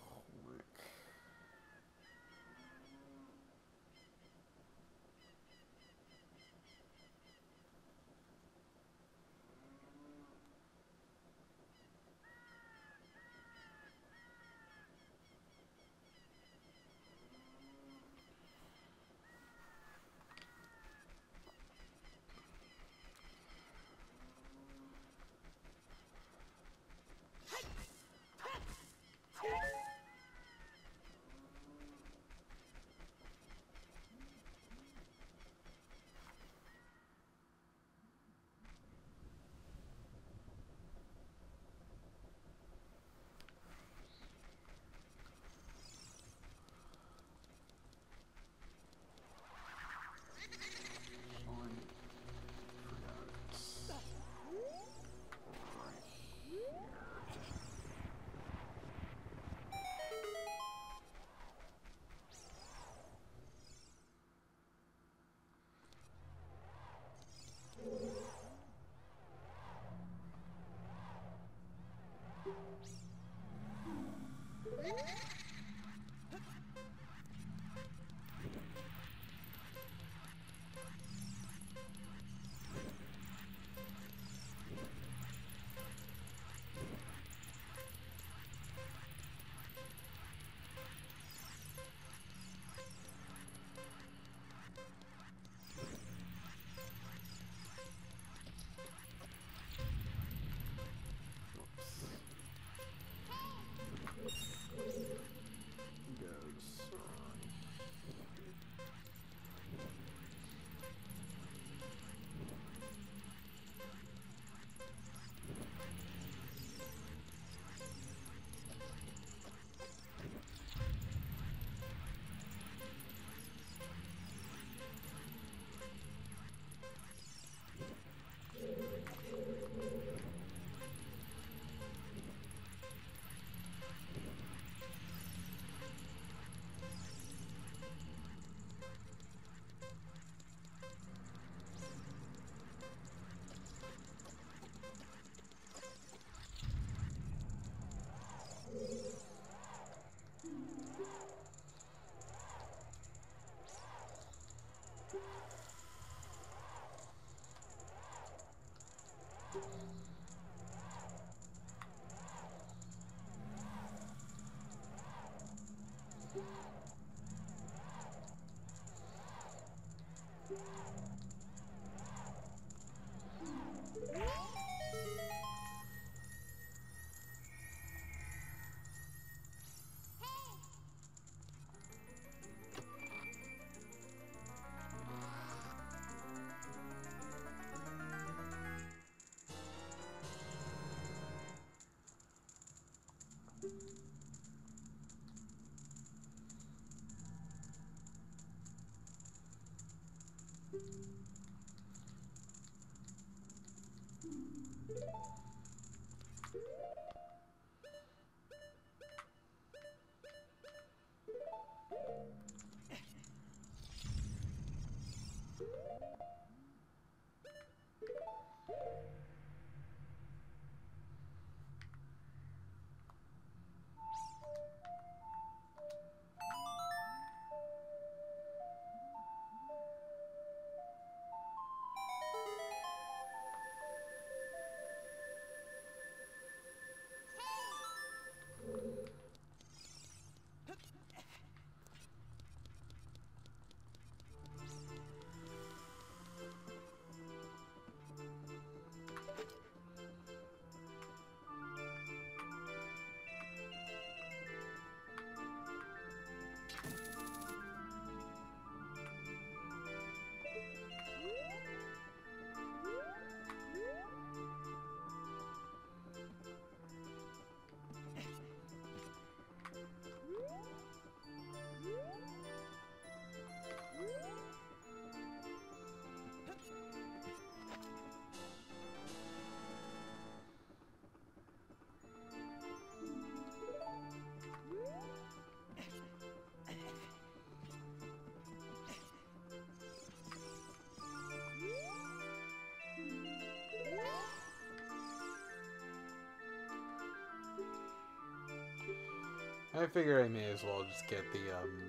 I figure I may as well just get the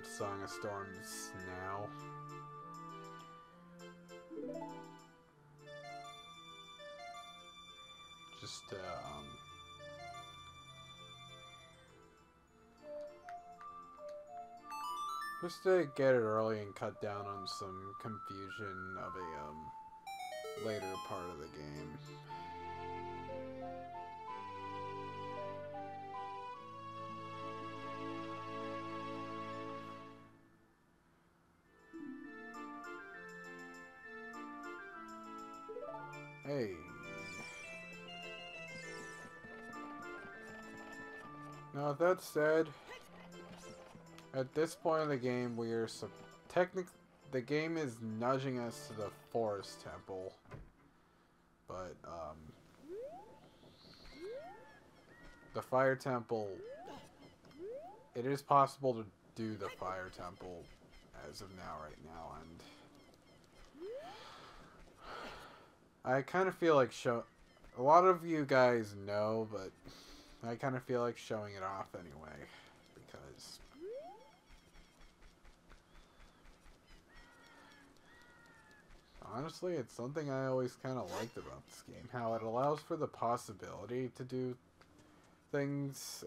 Song of Storms now. Just just to get it early and cut down on some confusion of a later part of the game. Hey. Now, with that said, at this point in the game, we are technically the game is nudging us to the Forest Temple, but the Fire Temple. It is possible to do the Fire Temple as of now, right now, and I kind of feel like a lot of you guys know, but I kind of feel like showing it off anyway, because honestly, it's something I always kind of liked about this game, how it allows for the possibility to do things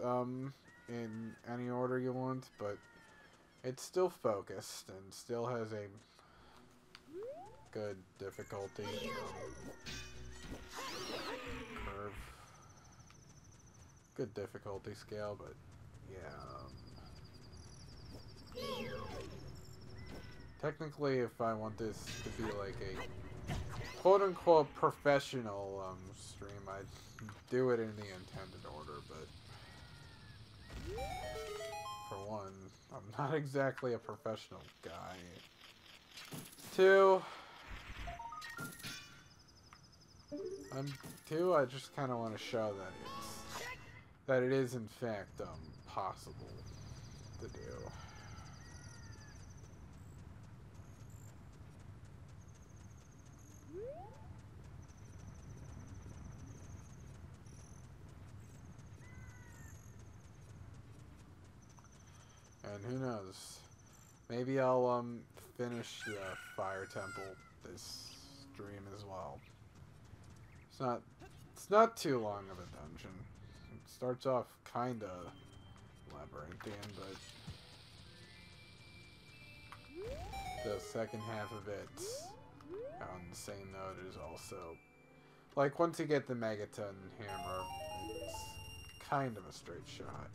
in any order you want, but it's still focused and still has a good difficulty curve. Good difficulty scale, but yeah. Technically, if I want this to be like a quote-unquote professional stream, I'd do it in the intended order, but for one, I'm not exactly a professional guy. Two, I just kind of want to show that it is in fact possible to do. And who knows? Maybe I'll finish the Fire Temple this stream as well. It's not too long of a dungeon. It starts off kinda labyrinthian, but the second half of it on the same note is also like once you get the Megaton hammer, it's kind of a straight shot.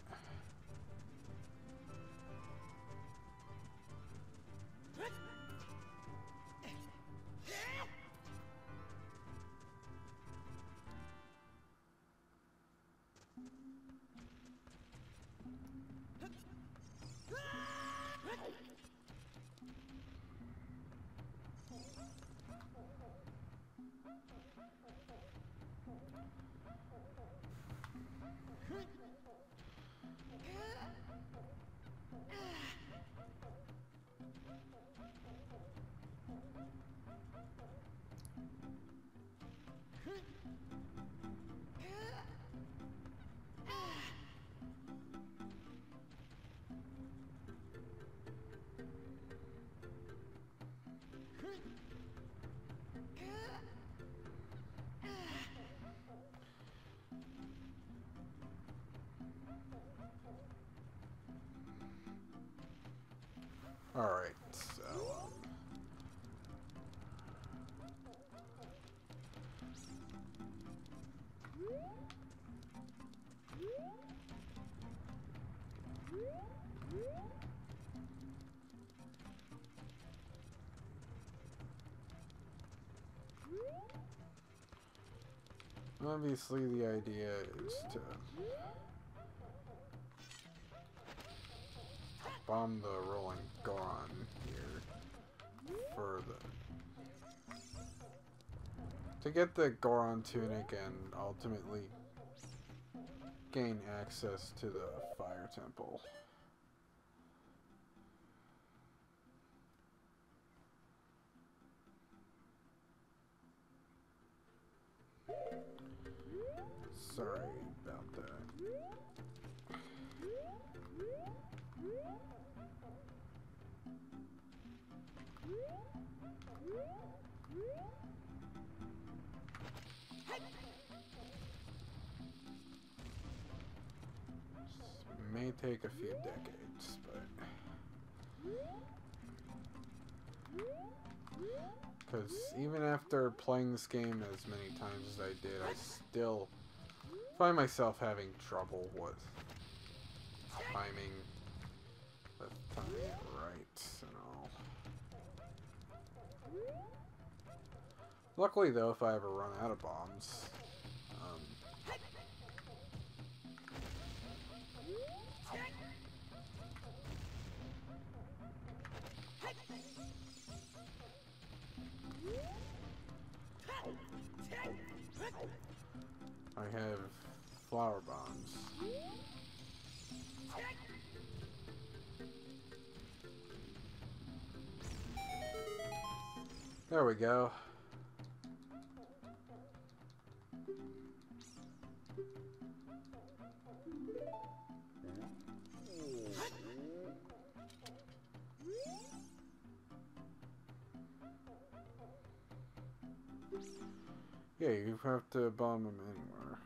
Alright, so, obviously the idea is to bomb the rolling Goron here for to get the Goron tunic and ultimately gain access to the Fire Temple. Sorry about that. It may take a few decades, but... Because even after playing this game as many times as I did, I still find myself having trouble with timing it right and all. Luckily though, if I ever run out of bombs, I have flower bombs. There we go. Yeah, you have to bomb them anywhere.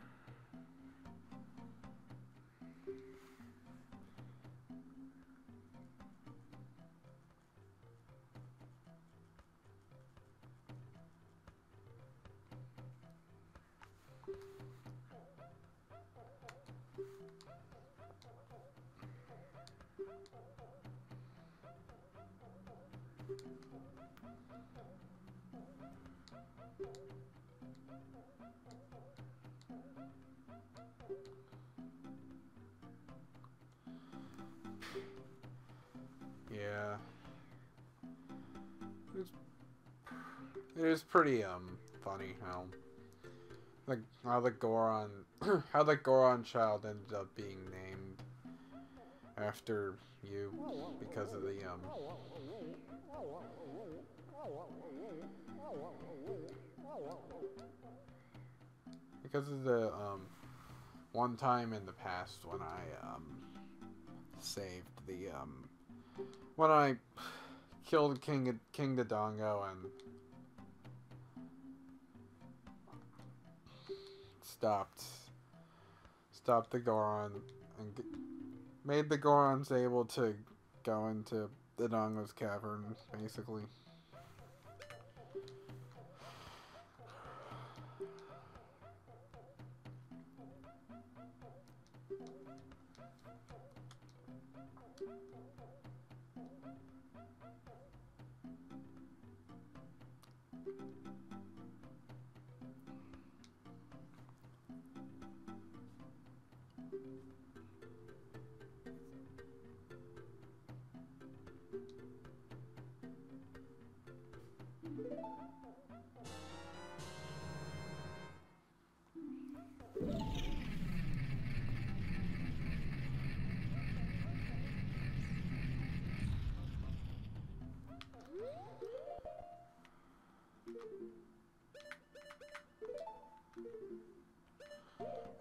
Yeah. It is pretty funny how the Goron how the Goron child ended up being named after you because of the one time in the past when I saved the when I killed King Dodongo and stopped the Goron and made the Gorons able to go into Dodongo's cavern, basically.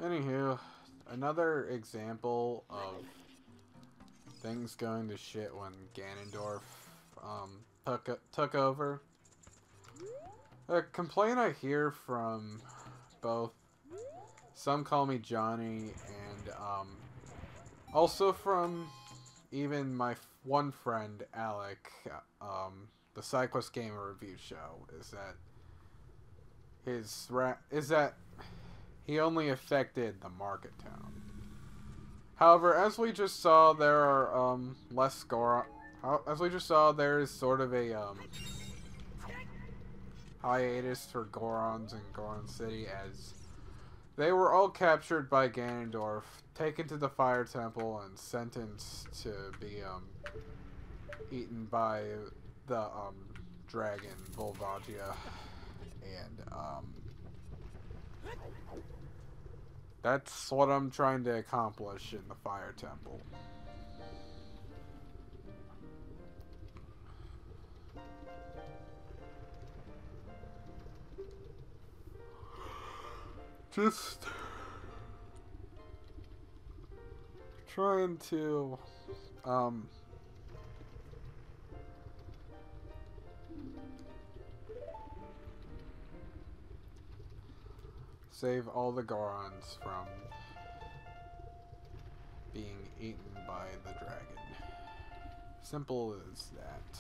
Anywho, another example of things going to shit when Ganondorf took over. A complaint I hear from both Some Call Me Johnny and also from even my one friend Alec, the SideQuest Gamer Review Show, is that he only affected the market town. However, as we just saw, there are less Goron. As we just saw, there is sort of a hiatus for Gorons in Goron City, as they were all captured by Ganondorf, taken to the Fire Temple, and sentenced to be eaten by the dragon Volvagia, and that's what I'm trying to accomplish in the Fire Temple. Just trying to save all the Gorons from being eaten by the dragon. Simple as that.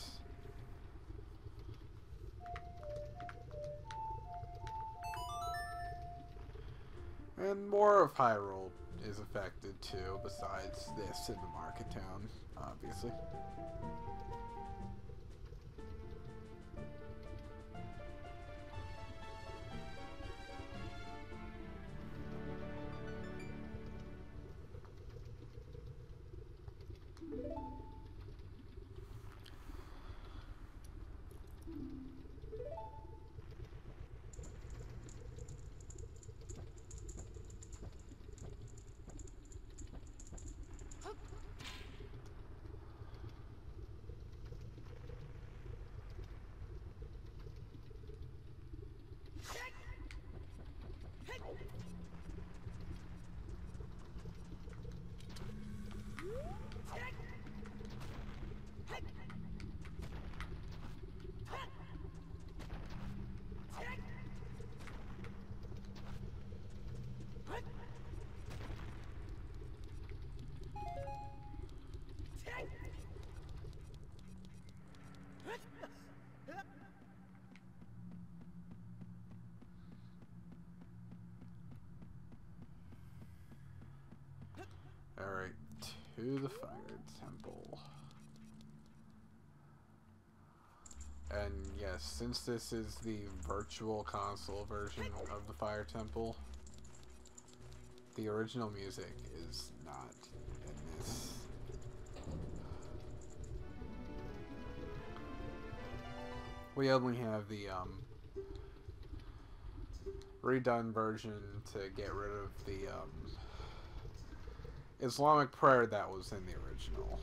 And more of Hyrule is affected too, besides this in the market town, obviously. Alright, to the Fire Temple. And yes, since this is the virtual console version of the Fire Temple, the original music is not in this. We only have the redone version to get rid of the Islamic prayer that was in the original.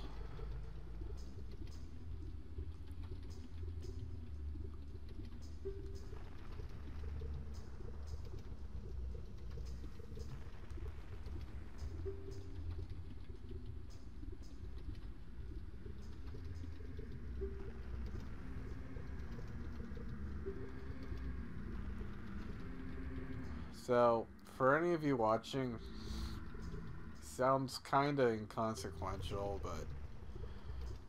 So, for any of you watching, sounds kinda inconsequential, but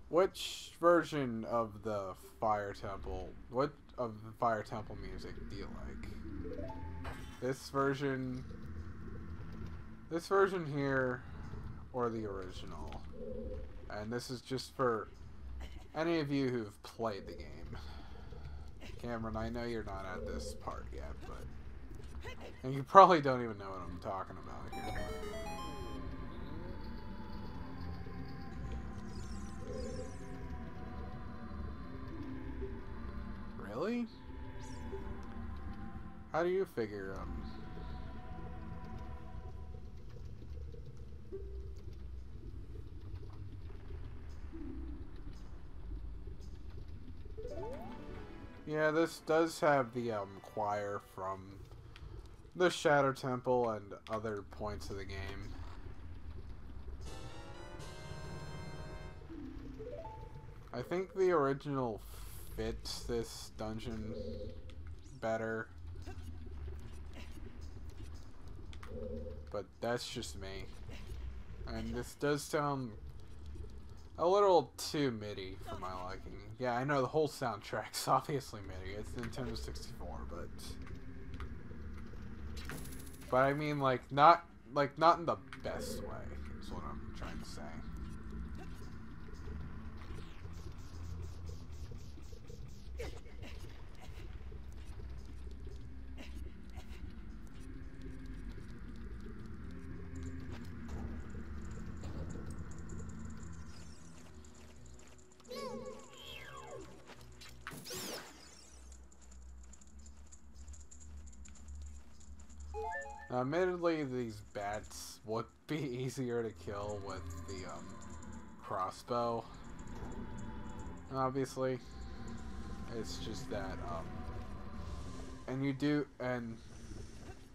which version of the Fire Temple, what of the Fire Temple music do you like? This version here, or the original? And this is just for any of you who've played the game. Cameron, I know you're not at this part yet, but... And you probably don't even know what I'm talking about here. Really? How do you figure, Yeah, this does have the, choir from the Shadow Temple and other points of the game. I think the original fits this dungeon better. But that's just me. And this does sound a little too MIDI for my liking. Yeah, I know the whole soundtrack's obviously MIDI. It's Nintendo 64, but I mean, like not in the best way, is what I'm trying to say. Now, admittedly, these bats would be easier to kill with the crossbow. Obviously, it's just that and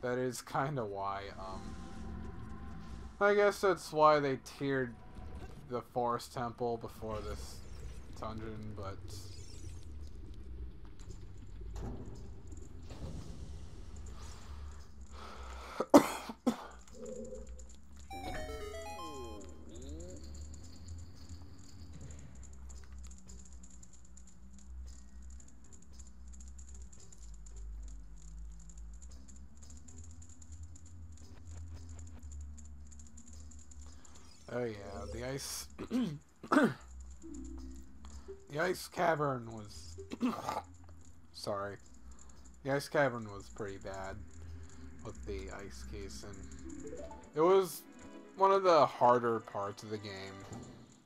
that is kind of why I guess that's why they tiered the Forest Temple before this dungeon, but Oh yeah, the ice... the ice cavern was... Sorry. The ice cavern was pretty bad with the ice case, and it was one of the harder parts of the game,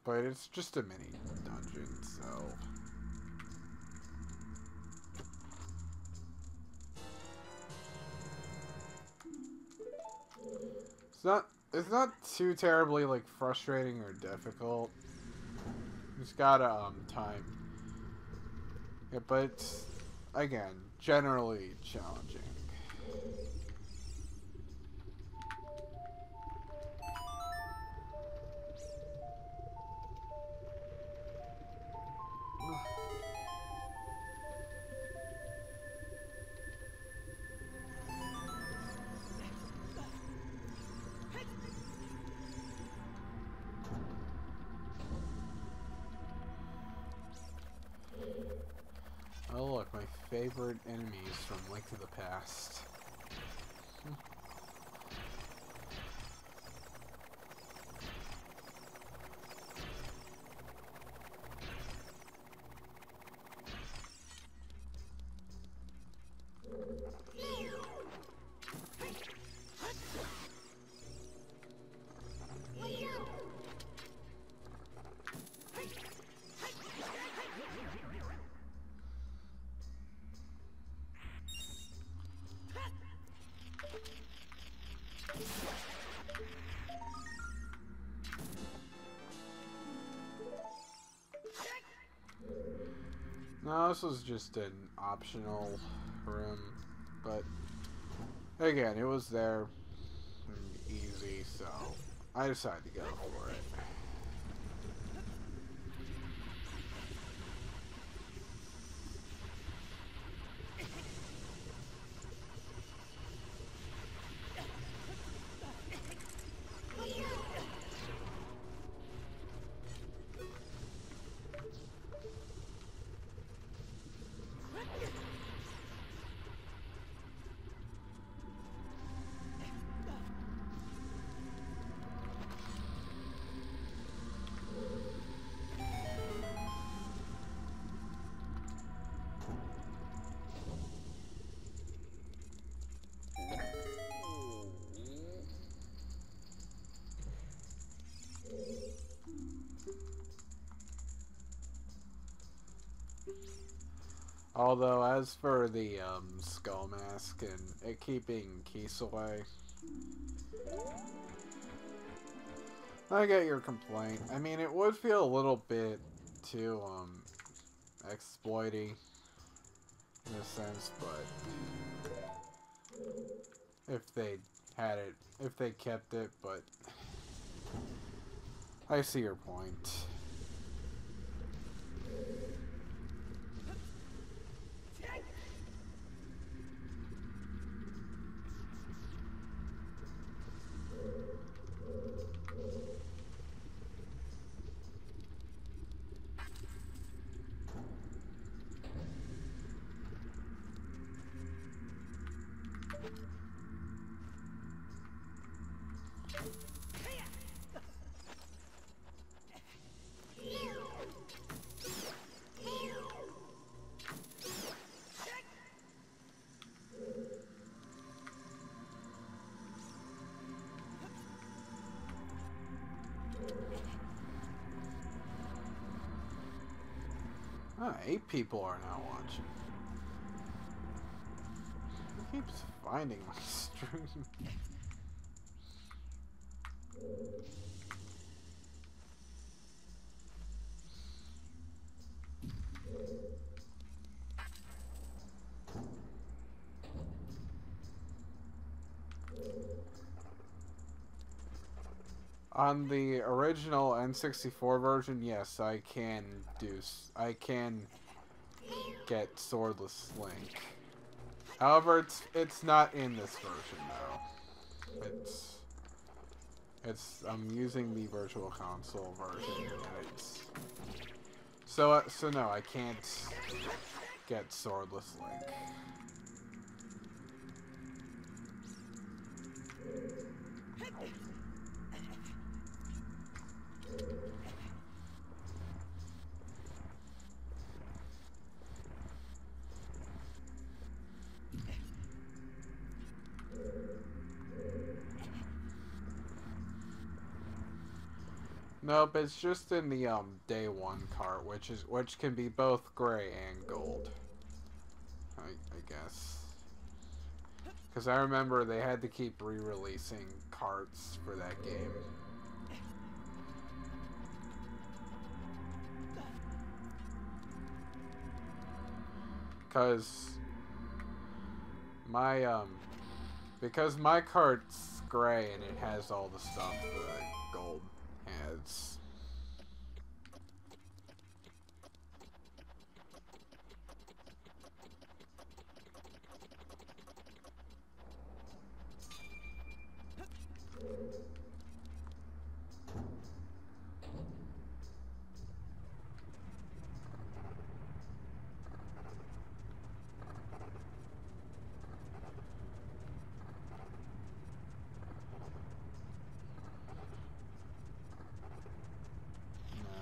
but it's just a mini dungeon, so... It's not too terribly, like, frustrating or difficult. You just gotta, time. Yeah, but it's, again, generally challenging. Oh look, my favorite enemies from Link to the Past. No, this was just an optional room, but again, it was there and easy, so I decided to go for it. Although, as for the skull mask and it keeping Keys away, I get your complaint. I mean, it would feel a little bit too exploity in a sense, but if they had it, if they kept it, but I see your point. Ah, 8 people are now watching. Who keeps finding my stream? On the original N64 version, yes, I can get Swordless Link. However, it's not in this version though. I'm using the Virtual Console version, and it's so no, I can't get Swordless Link. Nope, it's just in the day one cart, which can be both gray and gold. I guess. Because I remember they had to keep re-releasing carts for that game. Because my cart's gray and it has all the stuff the gold has.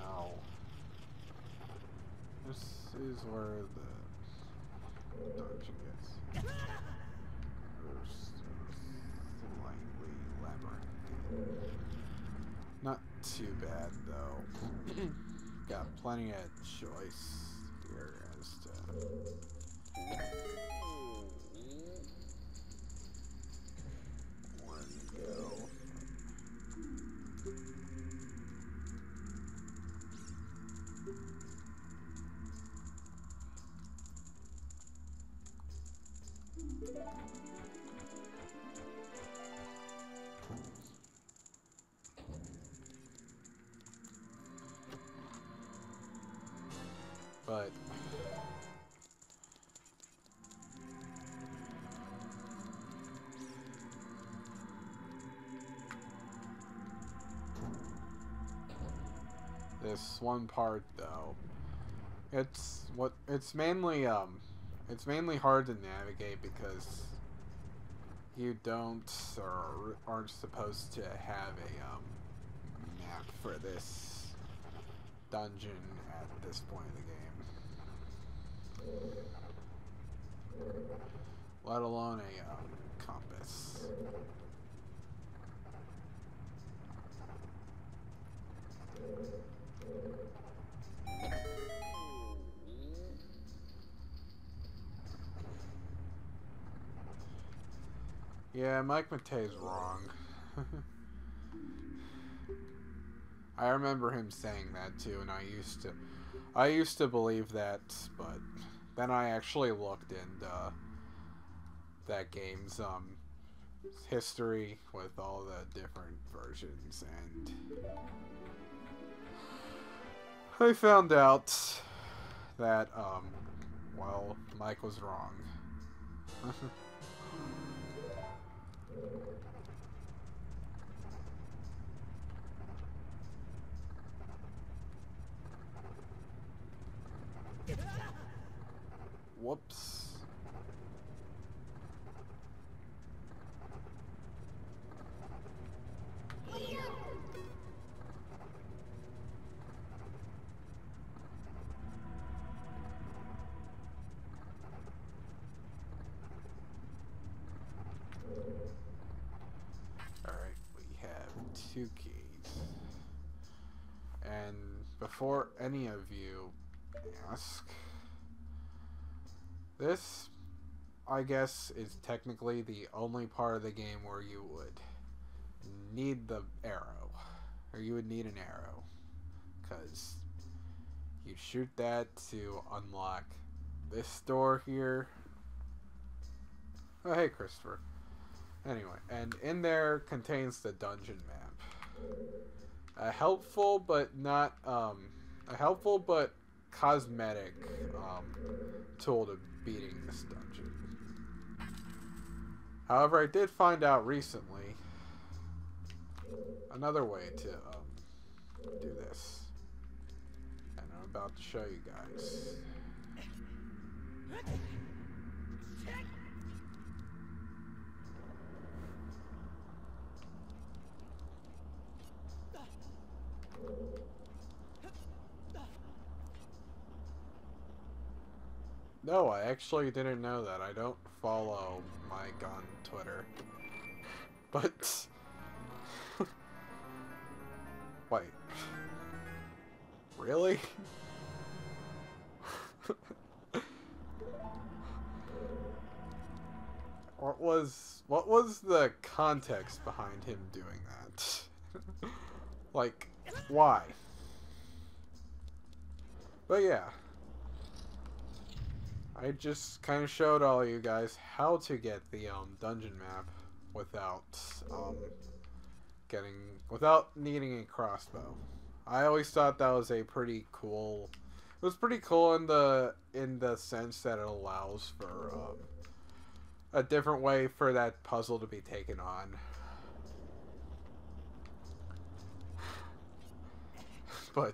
Now, this is where the dungeon gets slightly labyrinthic. Not too bad though. Got plenty of choice here as to where to go. But this one part though, it's mainly hard to navigate because you don't or aren't supposed to have a map for this dungeon at this point in the game. Let alone a compass. Yeah, Mike Matei's wrong. I remember him saying that too, and I used to believe that, but then I actually looked into that game's history with all the different versions, and I found out that well, Mike was wrong. Whoops. Alright, we have 2 keys. And before any of you ask, this, I guess, is technically the only part of the game where you would need the arrow. Or you would need an arrow. Because you shoot that to unlock this door here. Oh, hey, Christopher. Anyway, and in there contains the dungeon map. A helpful but cosmetic tool to beating this dungeon. However, I did find out recently another way to do this, and I'm about to show you guys. No, I actually didn't know that. I don't follow Mike on Twitter. But... Wait. Really? What was the context behind him doing that? Like, why? But yeah. I just kind of showed all you guys how to get the dungeon map without without needing a crossbow. I always thought that was a pretty cool. It was pretty cool in the sense that it allows for a different way for that puzzle to be taken on. but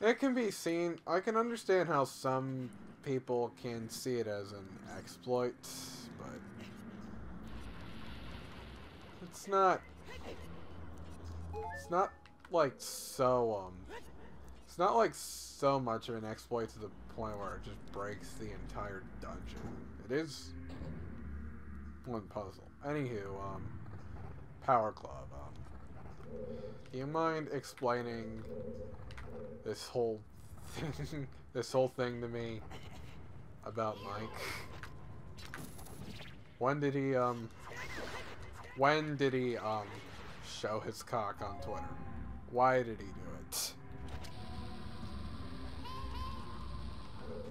it can be seen. I can understand how some people can see it as an exploit, but it's not. It's not like so. It's not like so much of an exploit to the point where it just breaks the entire dungeon. It is one puzzle. Anywho, Power Glove. Do you mind explaining this whole thing to me about Mike? When did he show his cock on Twitter? Why did he do it?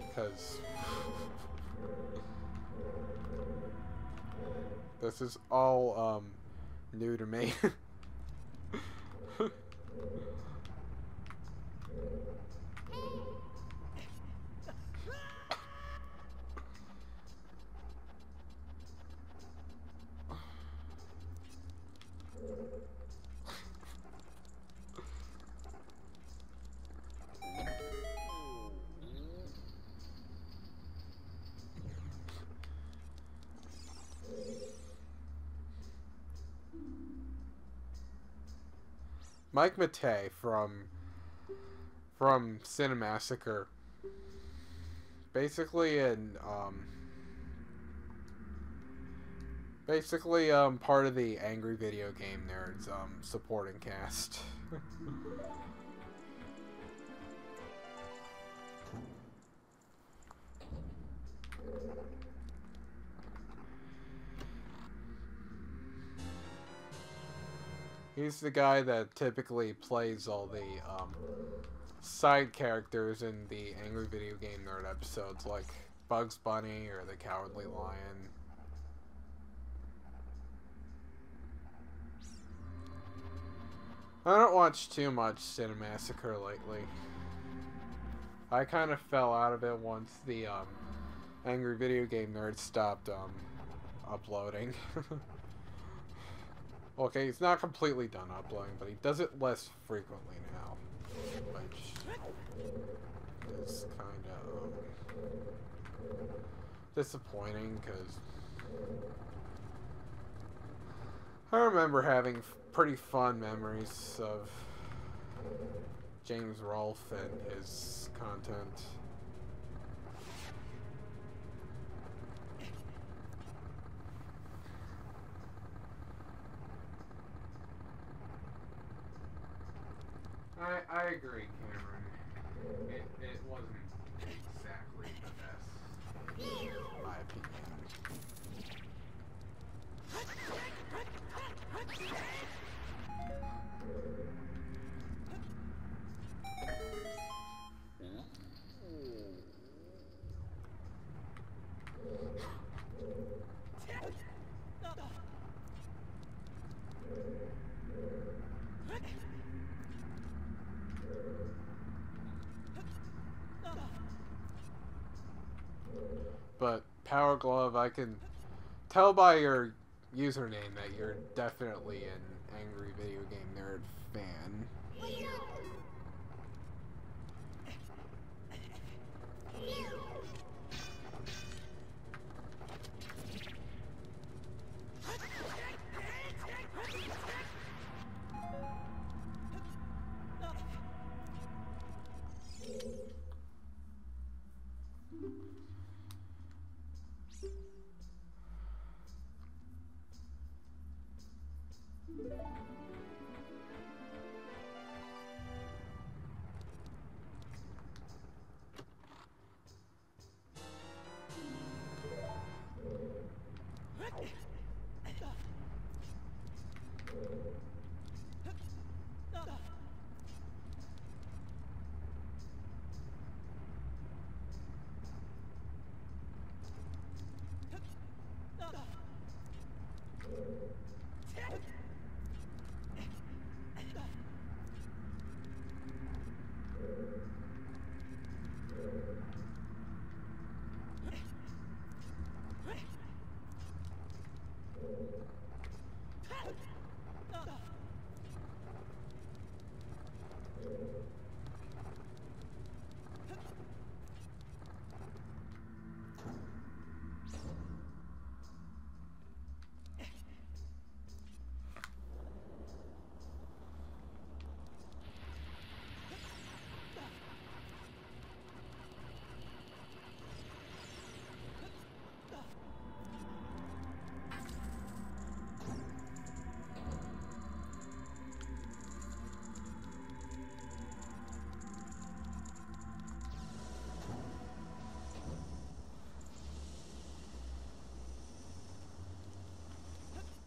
Because this is all new to me. Mike Matei from Cinemassacre, basically part of the Angry Video Game Nerds supporting cast. He's the guy that typically plays all the side characters in the Angry Video Game Nerd episodes, like Bugs Bunny or the Cowardly Lion. I don't watch too much Cinemassacre lately. I kind of fell out of it once the Angry Video Game Nerd stopped uploading. Okay, he's not completely done uploading, but he does it less frequently now, which is kind of disappointing, because I remember having pretty fond memories of James Rolfe and his content. I agree, Cameron. It wasn't exactly the best, in my opinion. But Power Glove, I can tell by your username that you're definitely an Angry Video Game Nerd fan.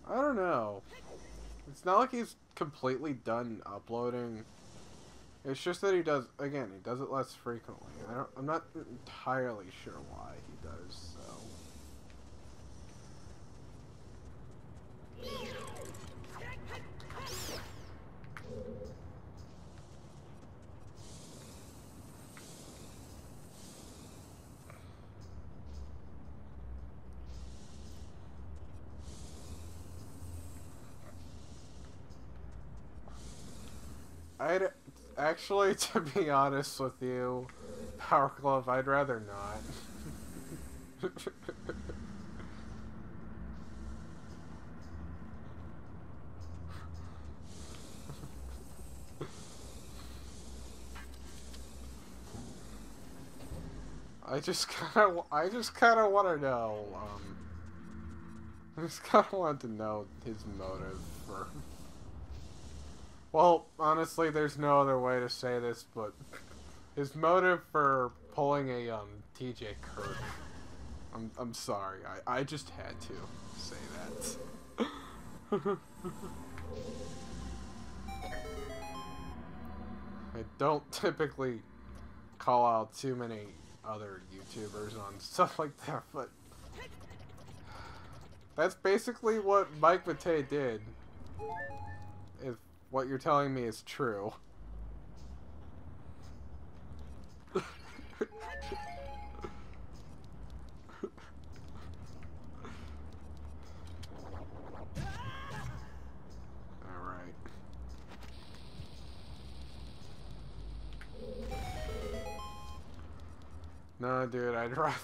I don't know. It's not like he's completely done uploading. It's just that he does, again, he does it less frequently. I'm not entirely sure why he does so. I'd actually, to be honest with you, Power Glove, I'd rather not. I just kind of want to know, I just kind of want to know his motive for... Well, honestly, there's no other way to say this, but his motive for pulling a, TJ Kirk. I'm sorry, I just had to say that. I don't typically call out too many other YouTubers on stuff like that, but that's basically what Mike Matei did. If what you're telling me is true. Alright. No, dude, I'd rather...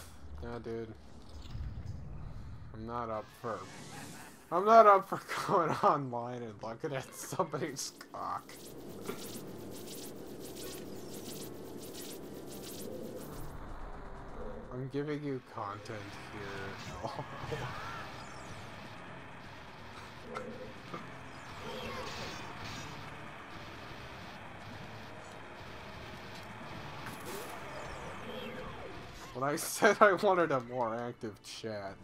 No, dude. I'm not up for going online and looking at somebody's cock. I'm giving you content here. When I said I wanted a more active chat,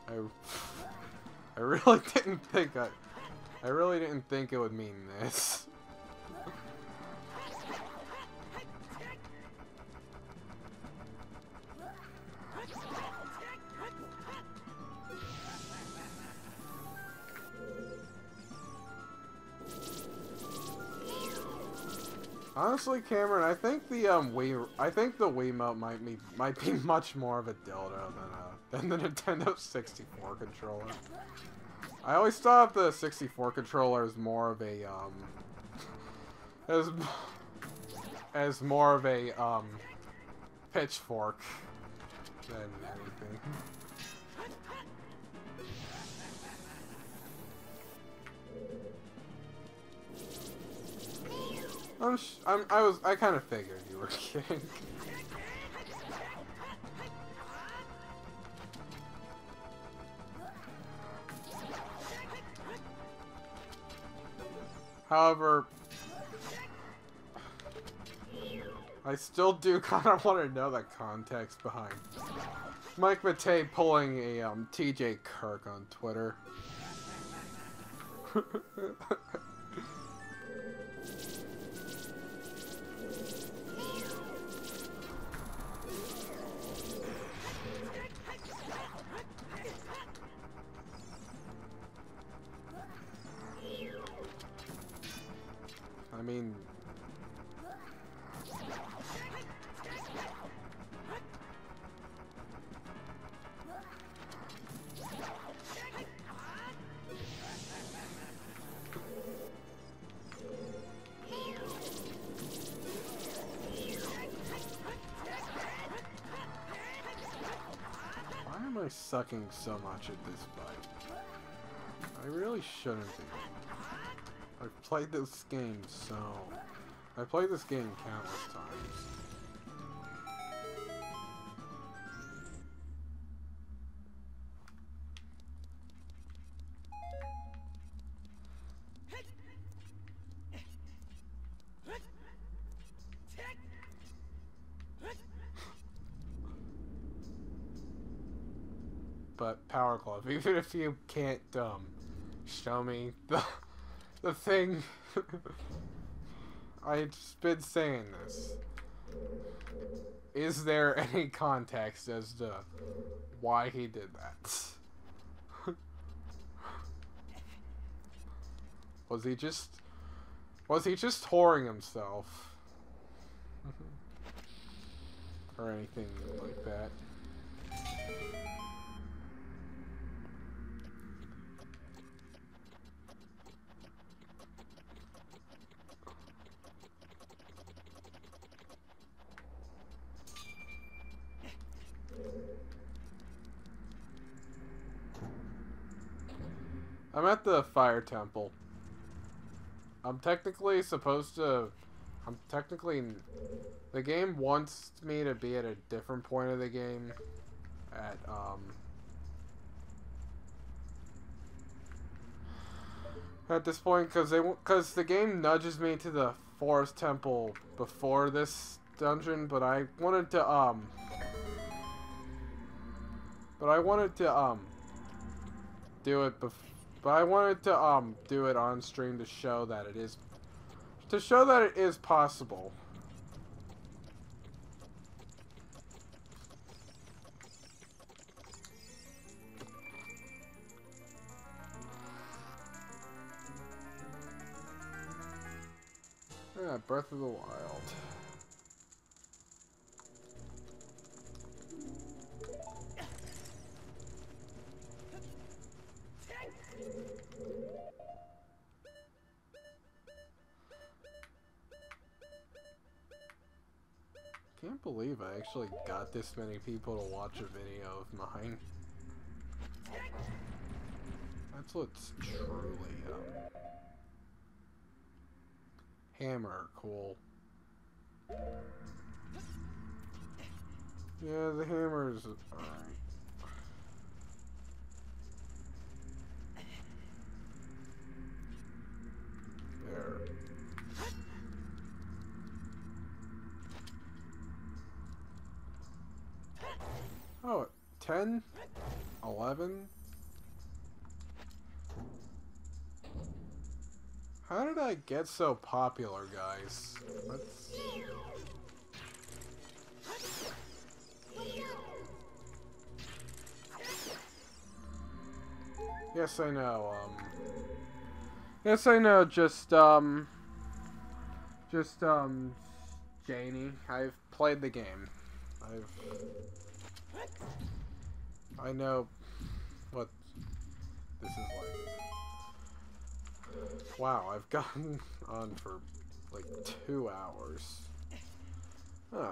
I really didn't think I really didn't think it would mean this. Honestly, Cameron, I think the Wiimote might be much more of a dildo than the Nintendo 64 controller. I always thought the 64 controller is more of a as more of a pitchfork than anything. I kind of figured you were kidding. However, I still do kind of want to know the context behind Mike Matei pulling a TJ Kirk on Twitter. I mean... Why am I sucking so much at this fight? I really shouldn't be. I've played this game I've played this game countless times. But Power Glove, even if you can't show me the thing, I've been saying this. Is there any context as to why he did that? Was he just whoring himself? Or anything like that? I'm at the fire temple. I'm technically the game wants me to be at a different point of the game. At this point, because the game nudges me to the forest temple before this dungeon, but I wanted to do it but I wanted to do it on stream to show that it is possible. Yeah, Breath of the Wild. Can't believe I actually got this many people to watch a video of mine. That's what's truly hammer cool. Yeah, the hammer's alright. There. Oh, 10? 11? How did I get so popular, guys? Let's... Yes, I know, Yes, I know, Janie. I've played the game. I know what this is like. Wow, I've gone on for like 2 hours. Huh.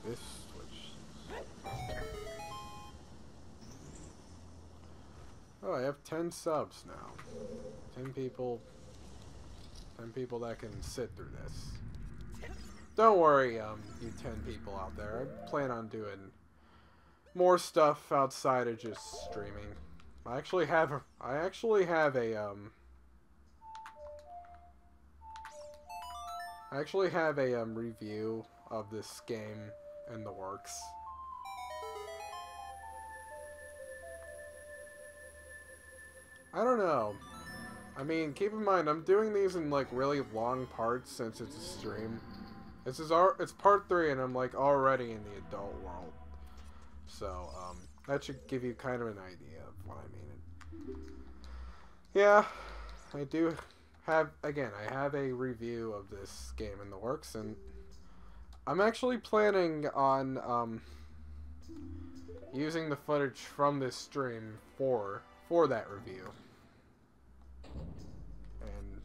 This switch. Oh, I have 10 subs now. 10 people that can sit through this. Don't worry, you 10 people out there. I plan on doing more stuff outside of just streaming. I actually have a I actually have a review of this game in the works. I don't know. I mean, keep in mind, I'm doing these in like really long parts since it's a stream. It's part 3, and I'm like already in the adult world. So, that should give you kind of an idea of what I mean. Yeah, I do have, again, I have a review of this game in the works, and I'm actually planning on, using the footage from this stream for that review. And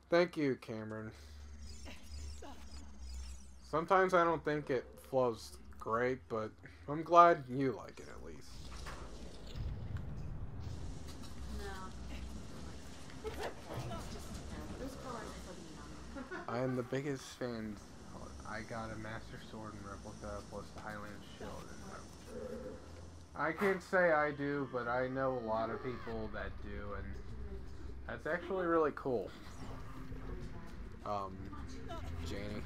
thank you, Cameron. Sometimes I don't think it flows great, but I'm glad you like it at least. I am the biggest fan. I got a Master Sword and replica plus the Highland Shield. I can't say I do, but I know a lot of people that do, and that's actually really cool. Janie.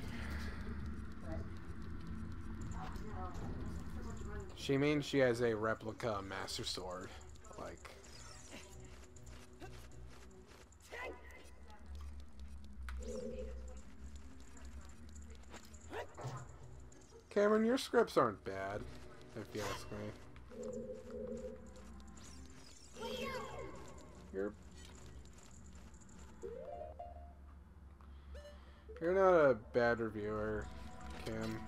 She means she has a replica Master Sword. Like... Cameron, your scripts aren't bad, if you ask me. You're not a bad reviewer, Cam.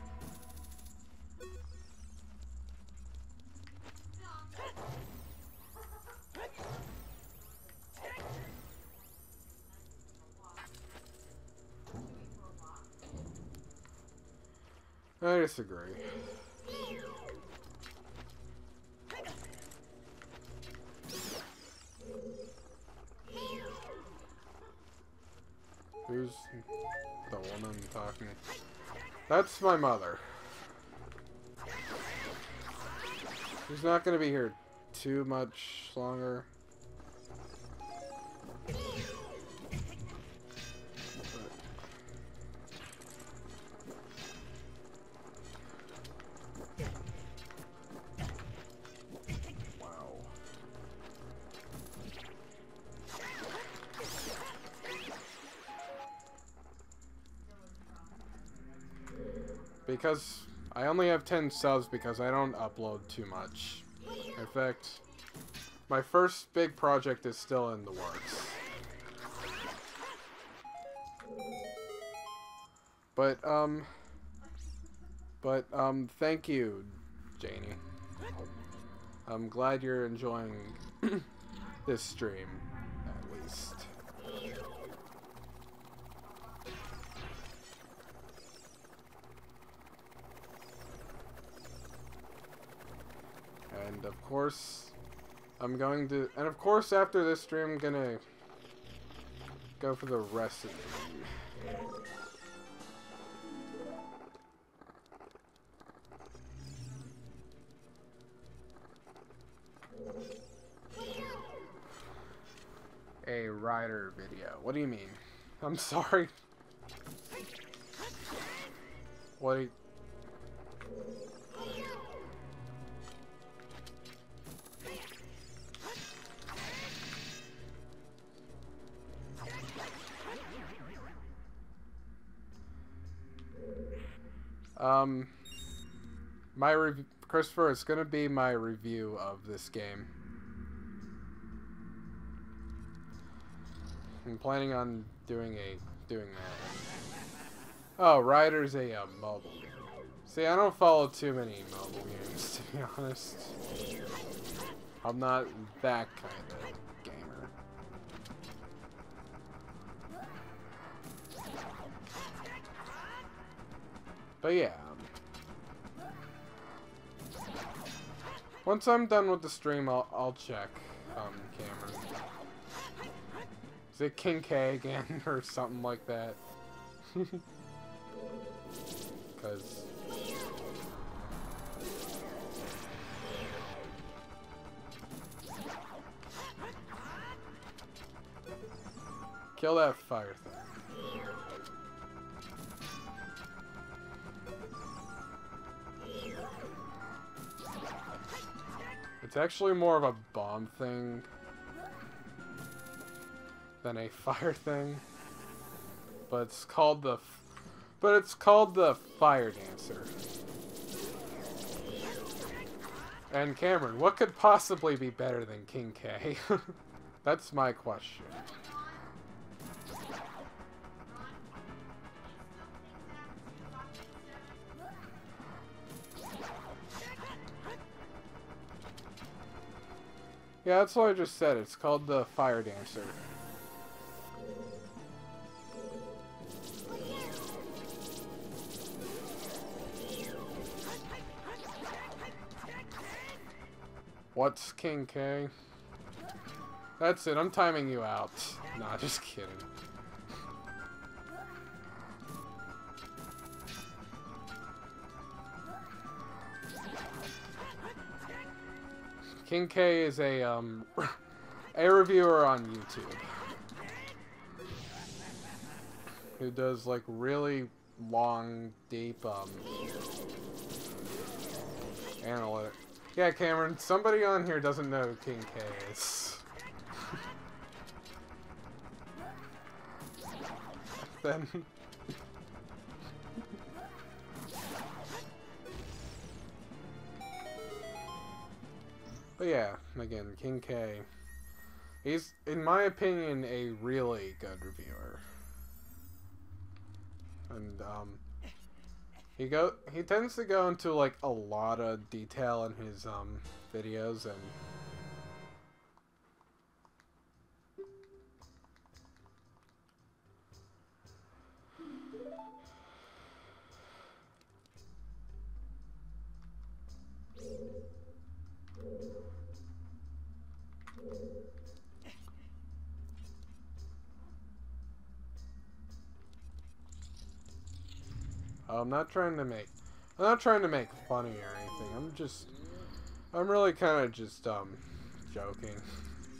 I disagree. Who's the woman talking? That's my mother. She's not gonna be here too much longer. Because I only have 10 subs because I don't upload too much. In fact, my first big project is still in the works. But thank you, Janie. I'm glad you're enjoying this stream, at least. And of course, after this stream, I'm gonna go for the rest of the game. A rider video. What do you mean? I'm sorry. What do you... Christopher, it's gonna be my review of this game. I'm planning on doing that. Oh, Rider's a mobile game. See, I don't follow too many mobile games, to be honest. I'm not that kind of gamer. But yeah. Once I'm done with the stream, I'll check, Cameron. Is it King K again, or something like that? Because... Kill that fire thing. It's actually more of a bomb thing than a fire thing. But it's called the Fire Dancer. And Cameron, what could possibly be better than King K? That's my question. Yeah, that's what I just said. It's called the Fire Dancer. What's King K? That's it, I'm timing you out. Nah, just kidding. King K is a reviewer on YouTube who does like really long, deep analytic. Yeah, Cameron, somebody on here doesn't know who King K is. Then but yeah, again, King K. He's, in my opinion, a really good reviewer. And he tends to go into like a lot of detail in his videos, and I'm not trying to make funny or anything. I'm really kind of just joking,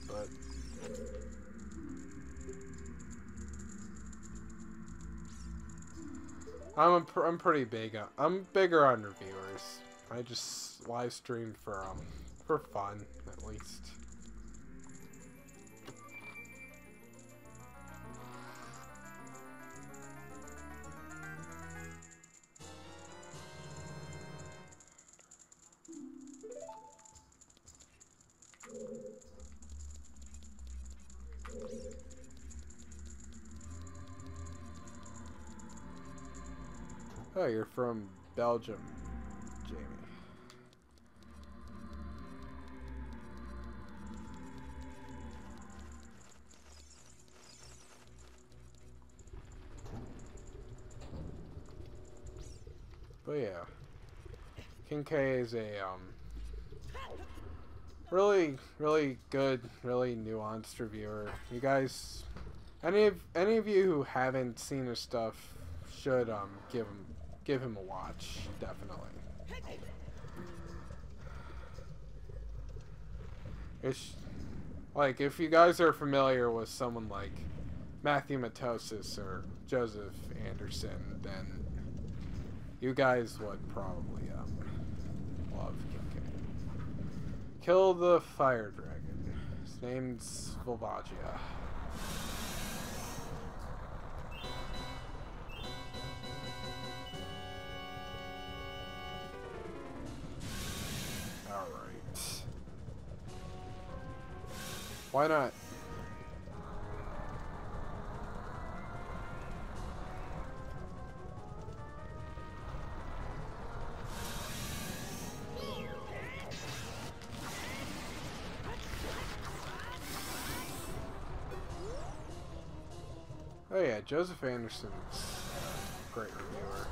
but I'm pretty big. I'm bigger on reviewers. I just live stream for fun, at least. Oh, you're from Belgium, Jamie. But yeah, King K is a really good, really nuanced reviewer. You guys, any of you who haven't seen his stuff should give him a watch, definitely. It's like, if you guys are familiar with someone like Matthew Matosis or Joseph Anderson, then you guys would probably love King K. Kill the fire dragon. His name's Volvagia. Alright. Why not? Oh yeah, Joseph Anderson's a great reviewer.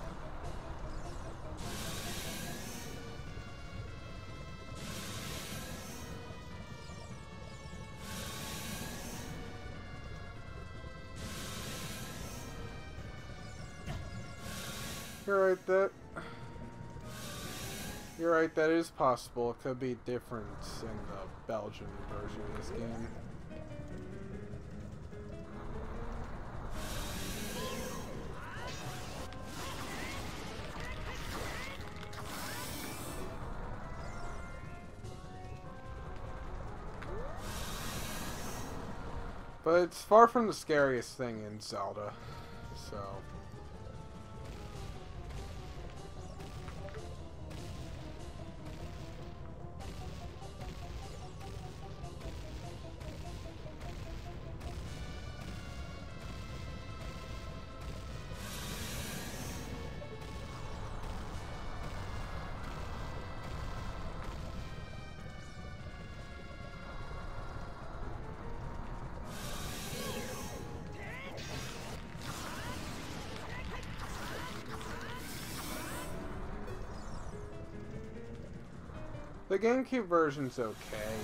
You're right, that is possible. It could be different in the Belgian version of this game. But it's far from the scariest thing in Zelda, so... The GameCube version's okay,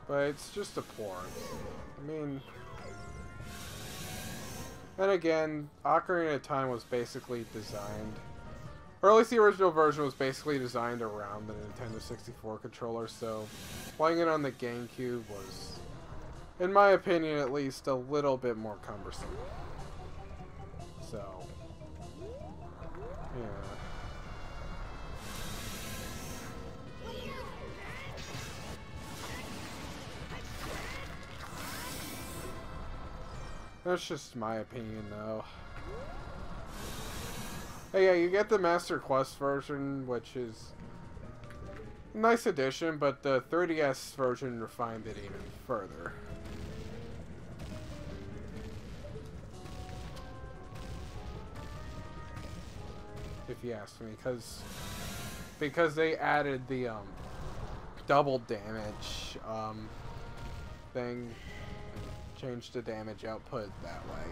but it's just a port. I mean, and again, Ocarina of Time was basically designed, or at least the original version was basically designed around the Nintendo 64 controller, so playing it on the GameCube was, in my opinion at least, a little bit more cumbersome. So, yeah. That's just my opinion, though. Hey, yeah, you get the Master Quest version, which is a nice addition, but the 3DS version refined it even further. If you ask me, because they added the double damage thing. Change the damage output that way.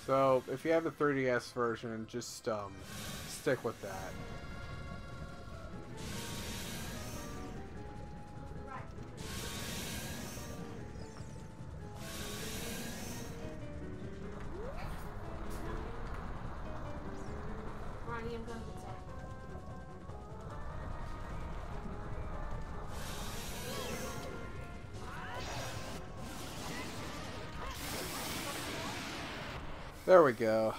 So, if you have the 3DS version, just stick with that. There we go.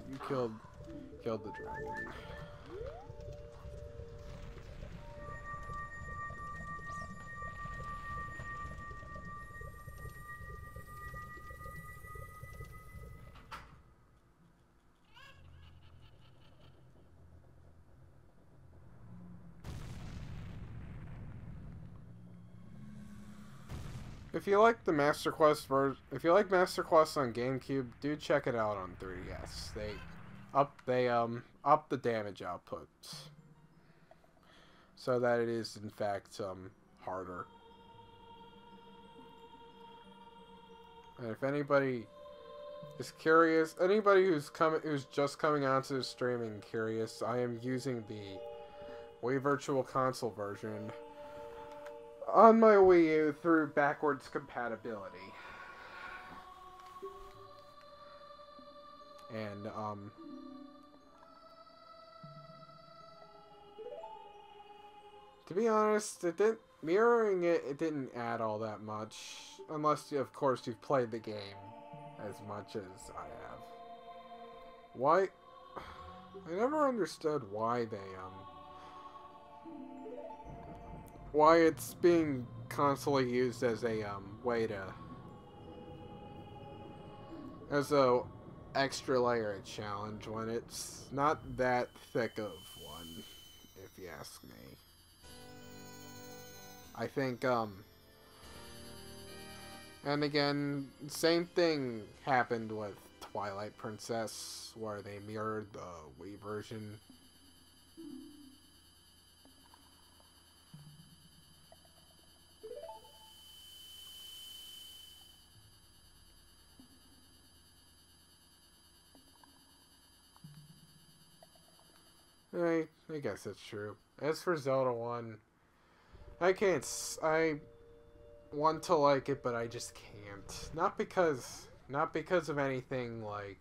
You killed the dragon. If you like the Master Quest if you like Master Quest on GameCube, do check it out on 3DS. They up the damage output so that it is in fact harder. And if anybody is curious, anybody who's just coming onto the stream and curious, I am using the Wii Virtual Console version on my Wii U through backwards compatibility. And, to be honest, mirroring it didn't add all that much. Unless, of course, you've played the game as much as I have. Why? I never understood why why it's being constantly used as a, way to... as a extra layer challenge when it's not that thick of one. if you ask me. I think, and again, same thing happened with Twilight Princess, where they mirrored the Wii version. I guess that's true. As for Zelda 1, I want to like it, but I just can't. Not because of anything like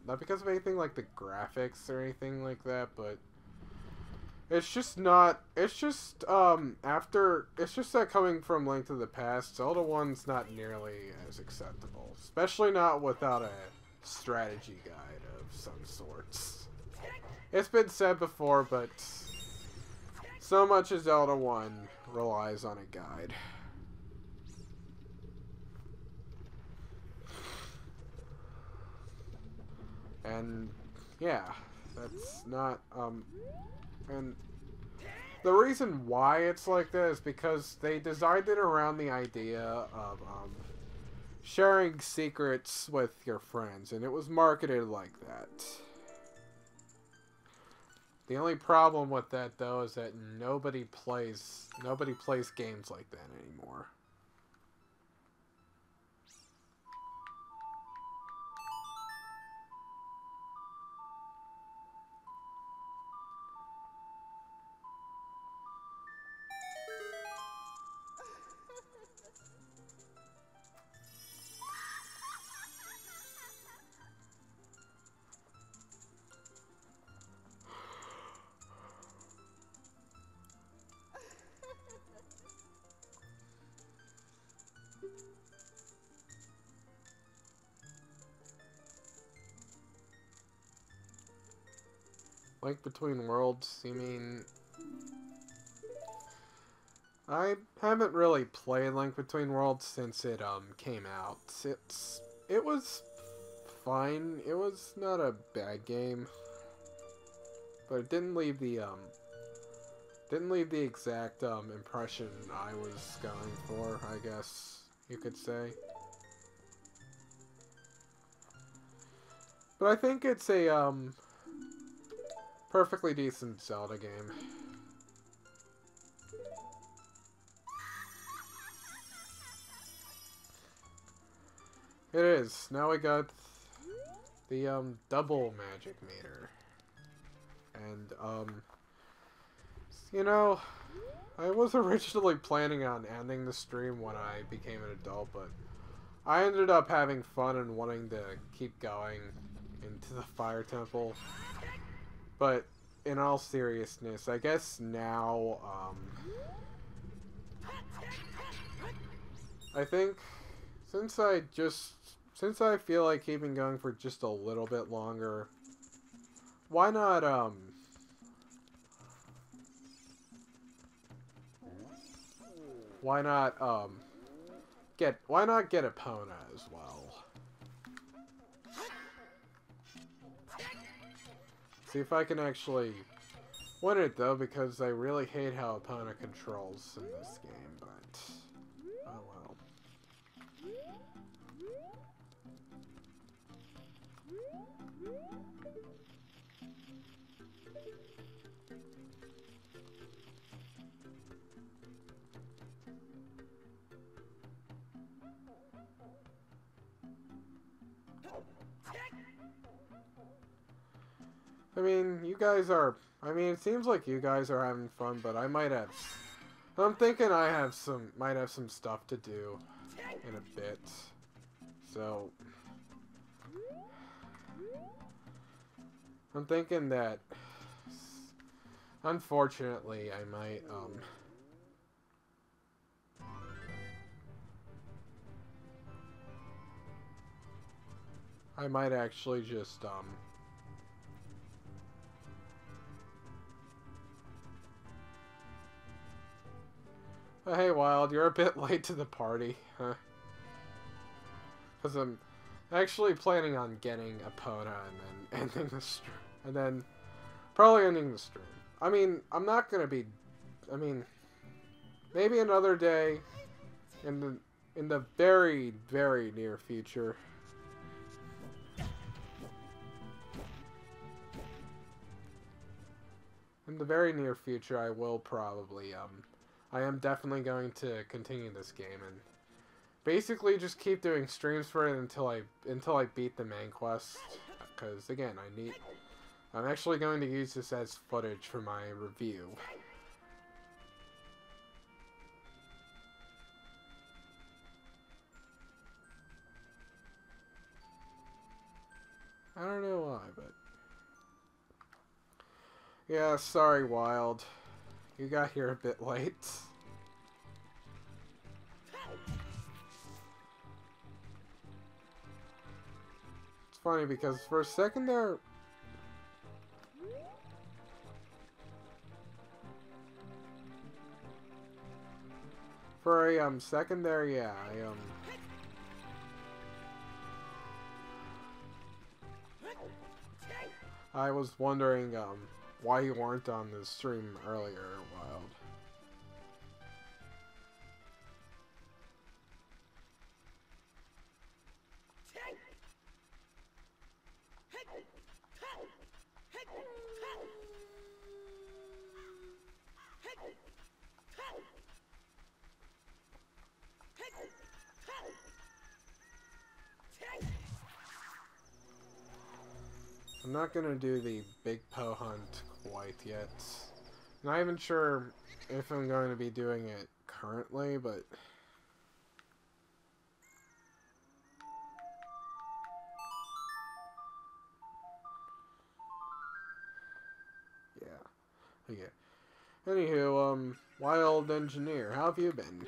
not because of anything like the graphics or anything like that, but it's just not, it's just that coming from Link to the Past, Zelda 1's not nearly as acceptable, especially not without a strategy guide of some sorts. It's been said before, but so much of Zelda 1 relies on a guide. And yeah, that's not, and the reason why it's like that is because they designed it around the idea of, sharing secrets with your friends, and it was marketed like that. The only problem with that, though, is that nobody plays games like that anymore. Link Between Worlds, you mean... I haven't really played Link Between Worlds since it, came out. It was fine. It was not a bad game. But it didn't leave the exact, impression I was going for, I guess you could say. But I think it's a, perfectly decent Zelda game. It is. Now we got the, double magic meter. And, you know, I was originally planning on ending the stream when I became an adult, but I ended up having fun and wanting to keep going into the Fire Temple. But in all seriousness, I guess now, I think since I feel like keeping going for just a little bit longer, why not, get Epona as well? See if I can actually win it, though, because I really hate how Epona controls in this game, but oh well. I mean, it seems like you guys are having fun, but I'm thinking I might have some stuff to do in a bit. So, I'm thinking that, unfortunately, I might actually just, oh, hey, Wild, you're a bit late to the party, huh? Because I'm actually planning on getting Epona and then ending the stream. And then probably ending the stream. I mean, I'm not gonna be... I mean, maybe another day in the very, very near future. In the very near future, I will probably, I am definitely going to continue this game and basically just keep doing streams for it until I beat the main quest. Because again, I'm actually going to use this as footage for my review. I don't know why, but yeah, sorry, Wild. You got here a bit late. It's funny because for a second there... For a second there, yeah, I was wondering why you weren't on the stream earlier, Wild. I'm not gonna do the big Poe hunt quite yet. Not even sure if I'm going to be doing it currently, but... yeah. Okay. Anywho, Wild Engineer, how have you been?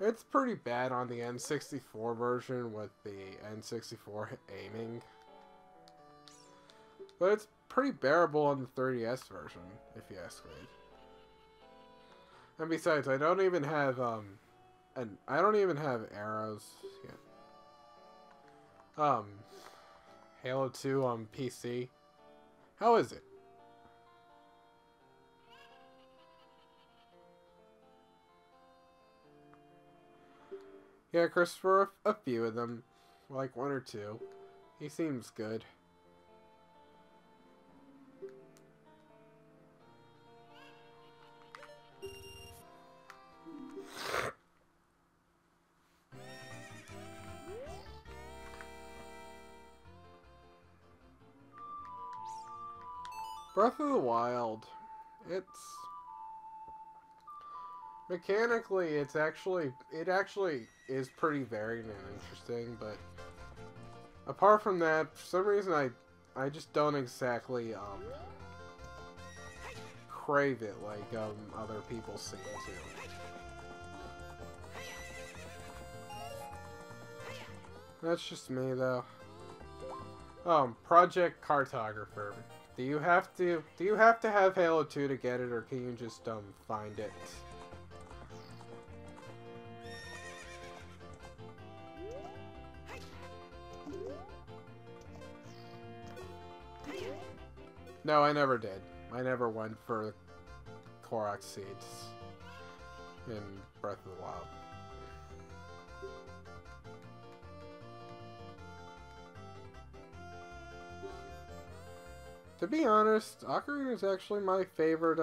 It's pretty bad on the N64 version with the N64 aiming. But it's pretty bearable on the 3DS version, if you ask me. And besides, I don't even have arrows yet. Halo 2 on PC. How is it? Yeah, Christopher, a few of them. Like one or two. He seems good. Breath of the Wild. It's... mechanically, it actually is pretty varied and interesting, but apart from that, for some reason I just don't exactly crave it like other people seem to. That's just me though. Project Cartographer. Do you have to have Halo 2 to get it, or can you just find it? No, I never did. I never went for Korok seeds in Breath of the Wild. To be honest, Ocarina is actually my favorite,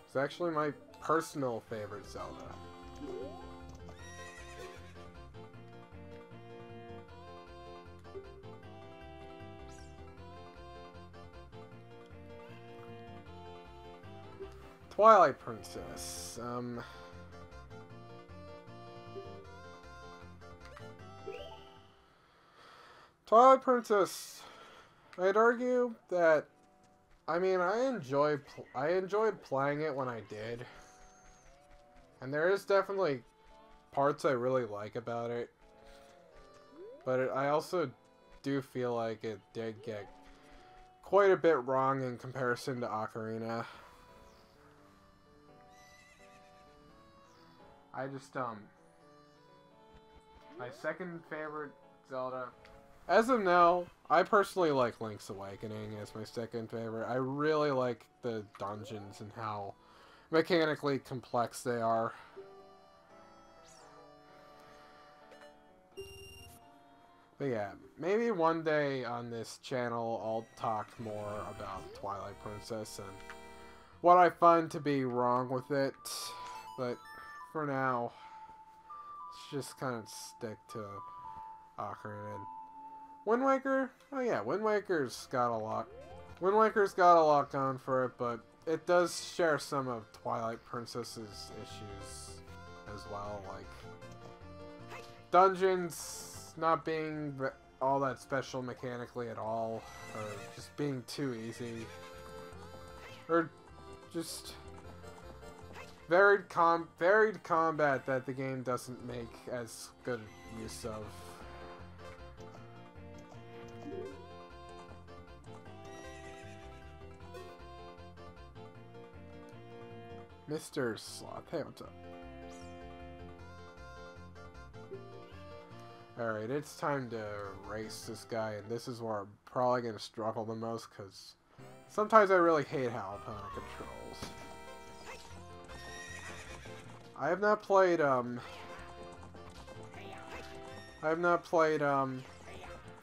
it's actually my personal favorite Zelda. Twilight Princess, Twilight Princess, I'd argue that, I mean, I enjoyed playing it when I did, and there is definitely parts I really like about it, but I also do feel like it did get quite a bit wrong in comparison to Ocarina. I just, my second favorite Zelda. As of now, I personally like Link's Awakening as my second favorite. I really like the dungeons and how mechanically complex they are. But yeah, maybe one day on this channel I'll talk more about Twilight Princess and what I find to be wrong with it. But for now, let's just kind of stick to Ocarina. Wind Waker? Oh yeah, Wind Waker's got a lot. Wind Waker's got a lot going for it, but it does share some of Twilight Princess's issues as well, like dungeons not being all that special mechanically at all, or just being too easy, or just varied combat that the game doesn't make as good use of. Mr. Sloth, hey, what's up? Alright, it's time to race this guy, and this is where I'm probably going to struggle the most, because sometimes I really hate how opponent controls. I have not played,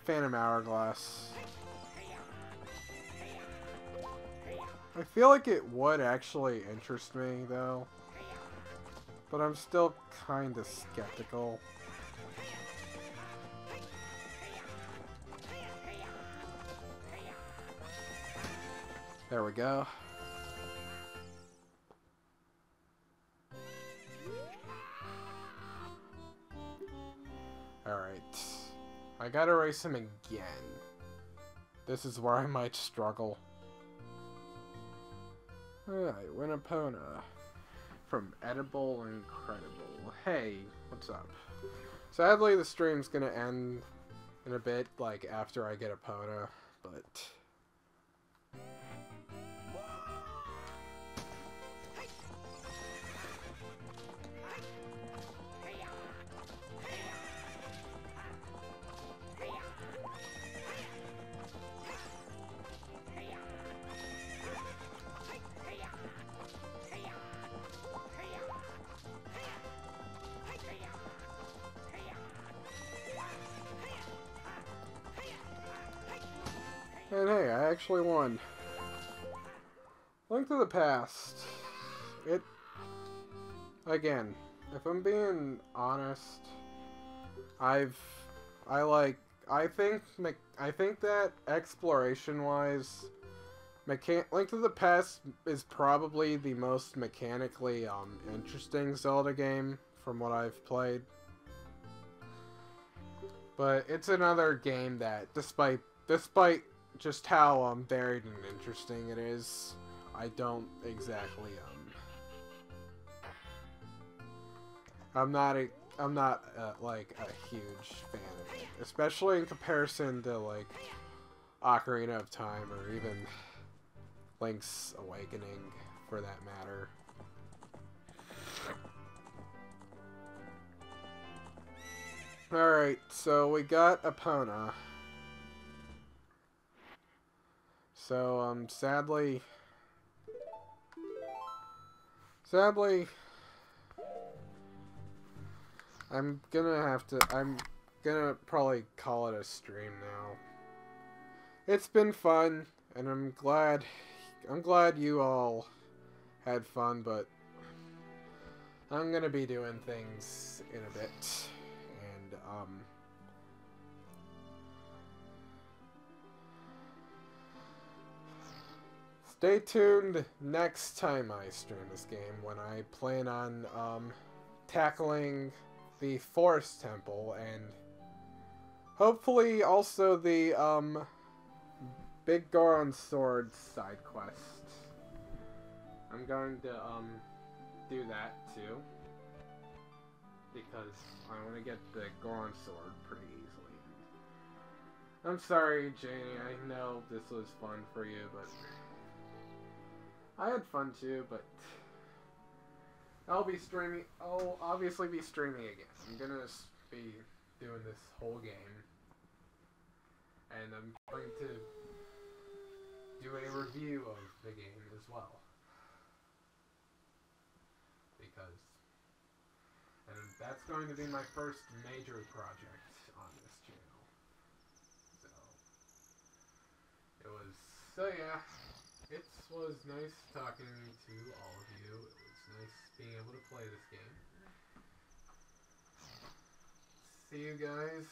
Phantom Hourglass. I feel like it would actually interest me, though, but I'm still kind of skeptical. There we go. Alright. I gotta race him again. This is where I might struggle. Alright, Winnipona. From Edible Incredible. Hey, what's up? Sadly, the stream's gonna end in a bit, like, after I get Epona, but... And hey, I actually won. Link to the Past. Again, if I'm being honest, I think that exploration-wise, Link to the Past is probably the most mechanically interesting Zelda game from what I've played. But it's another game that, despite just how varied and interesting it is, I don't exactly I'm not like a huge fan of it, especially in comparison to like Ocarina of Time or even Link's Awakening for that matter. Alright, so we got Epona. So, sadly, I'm gonna probably call it a stream now. It's been fun, and I'm glad you all had fun, but I'm gonna be doing things in a bit, and, stay tuned next time I stream this game when I plan on, tackling the Forest Temple and hopefully also the, Big Goron Sword side quest. I'm going to, do that too, because I want to get the Goron Sword pretty easily. I'm sorry, Janie. I know this was fun for you, but I had fun too. But I'll be streaming. I'll obviously be streaming again. I'm gonna be doing this whole game, and I'm going to do a review of the game as well, because, and that's going to be my first major project on this channel. So yeah, it was nice talking to all of you. It was nice being able to play this game. See you guys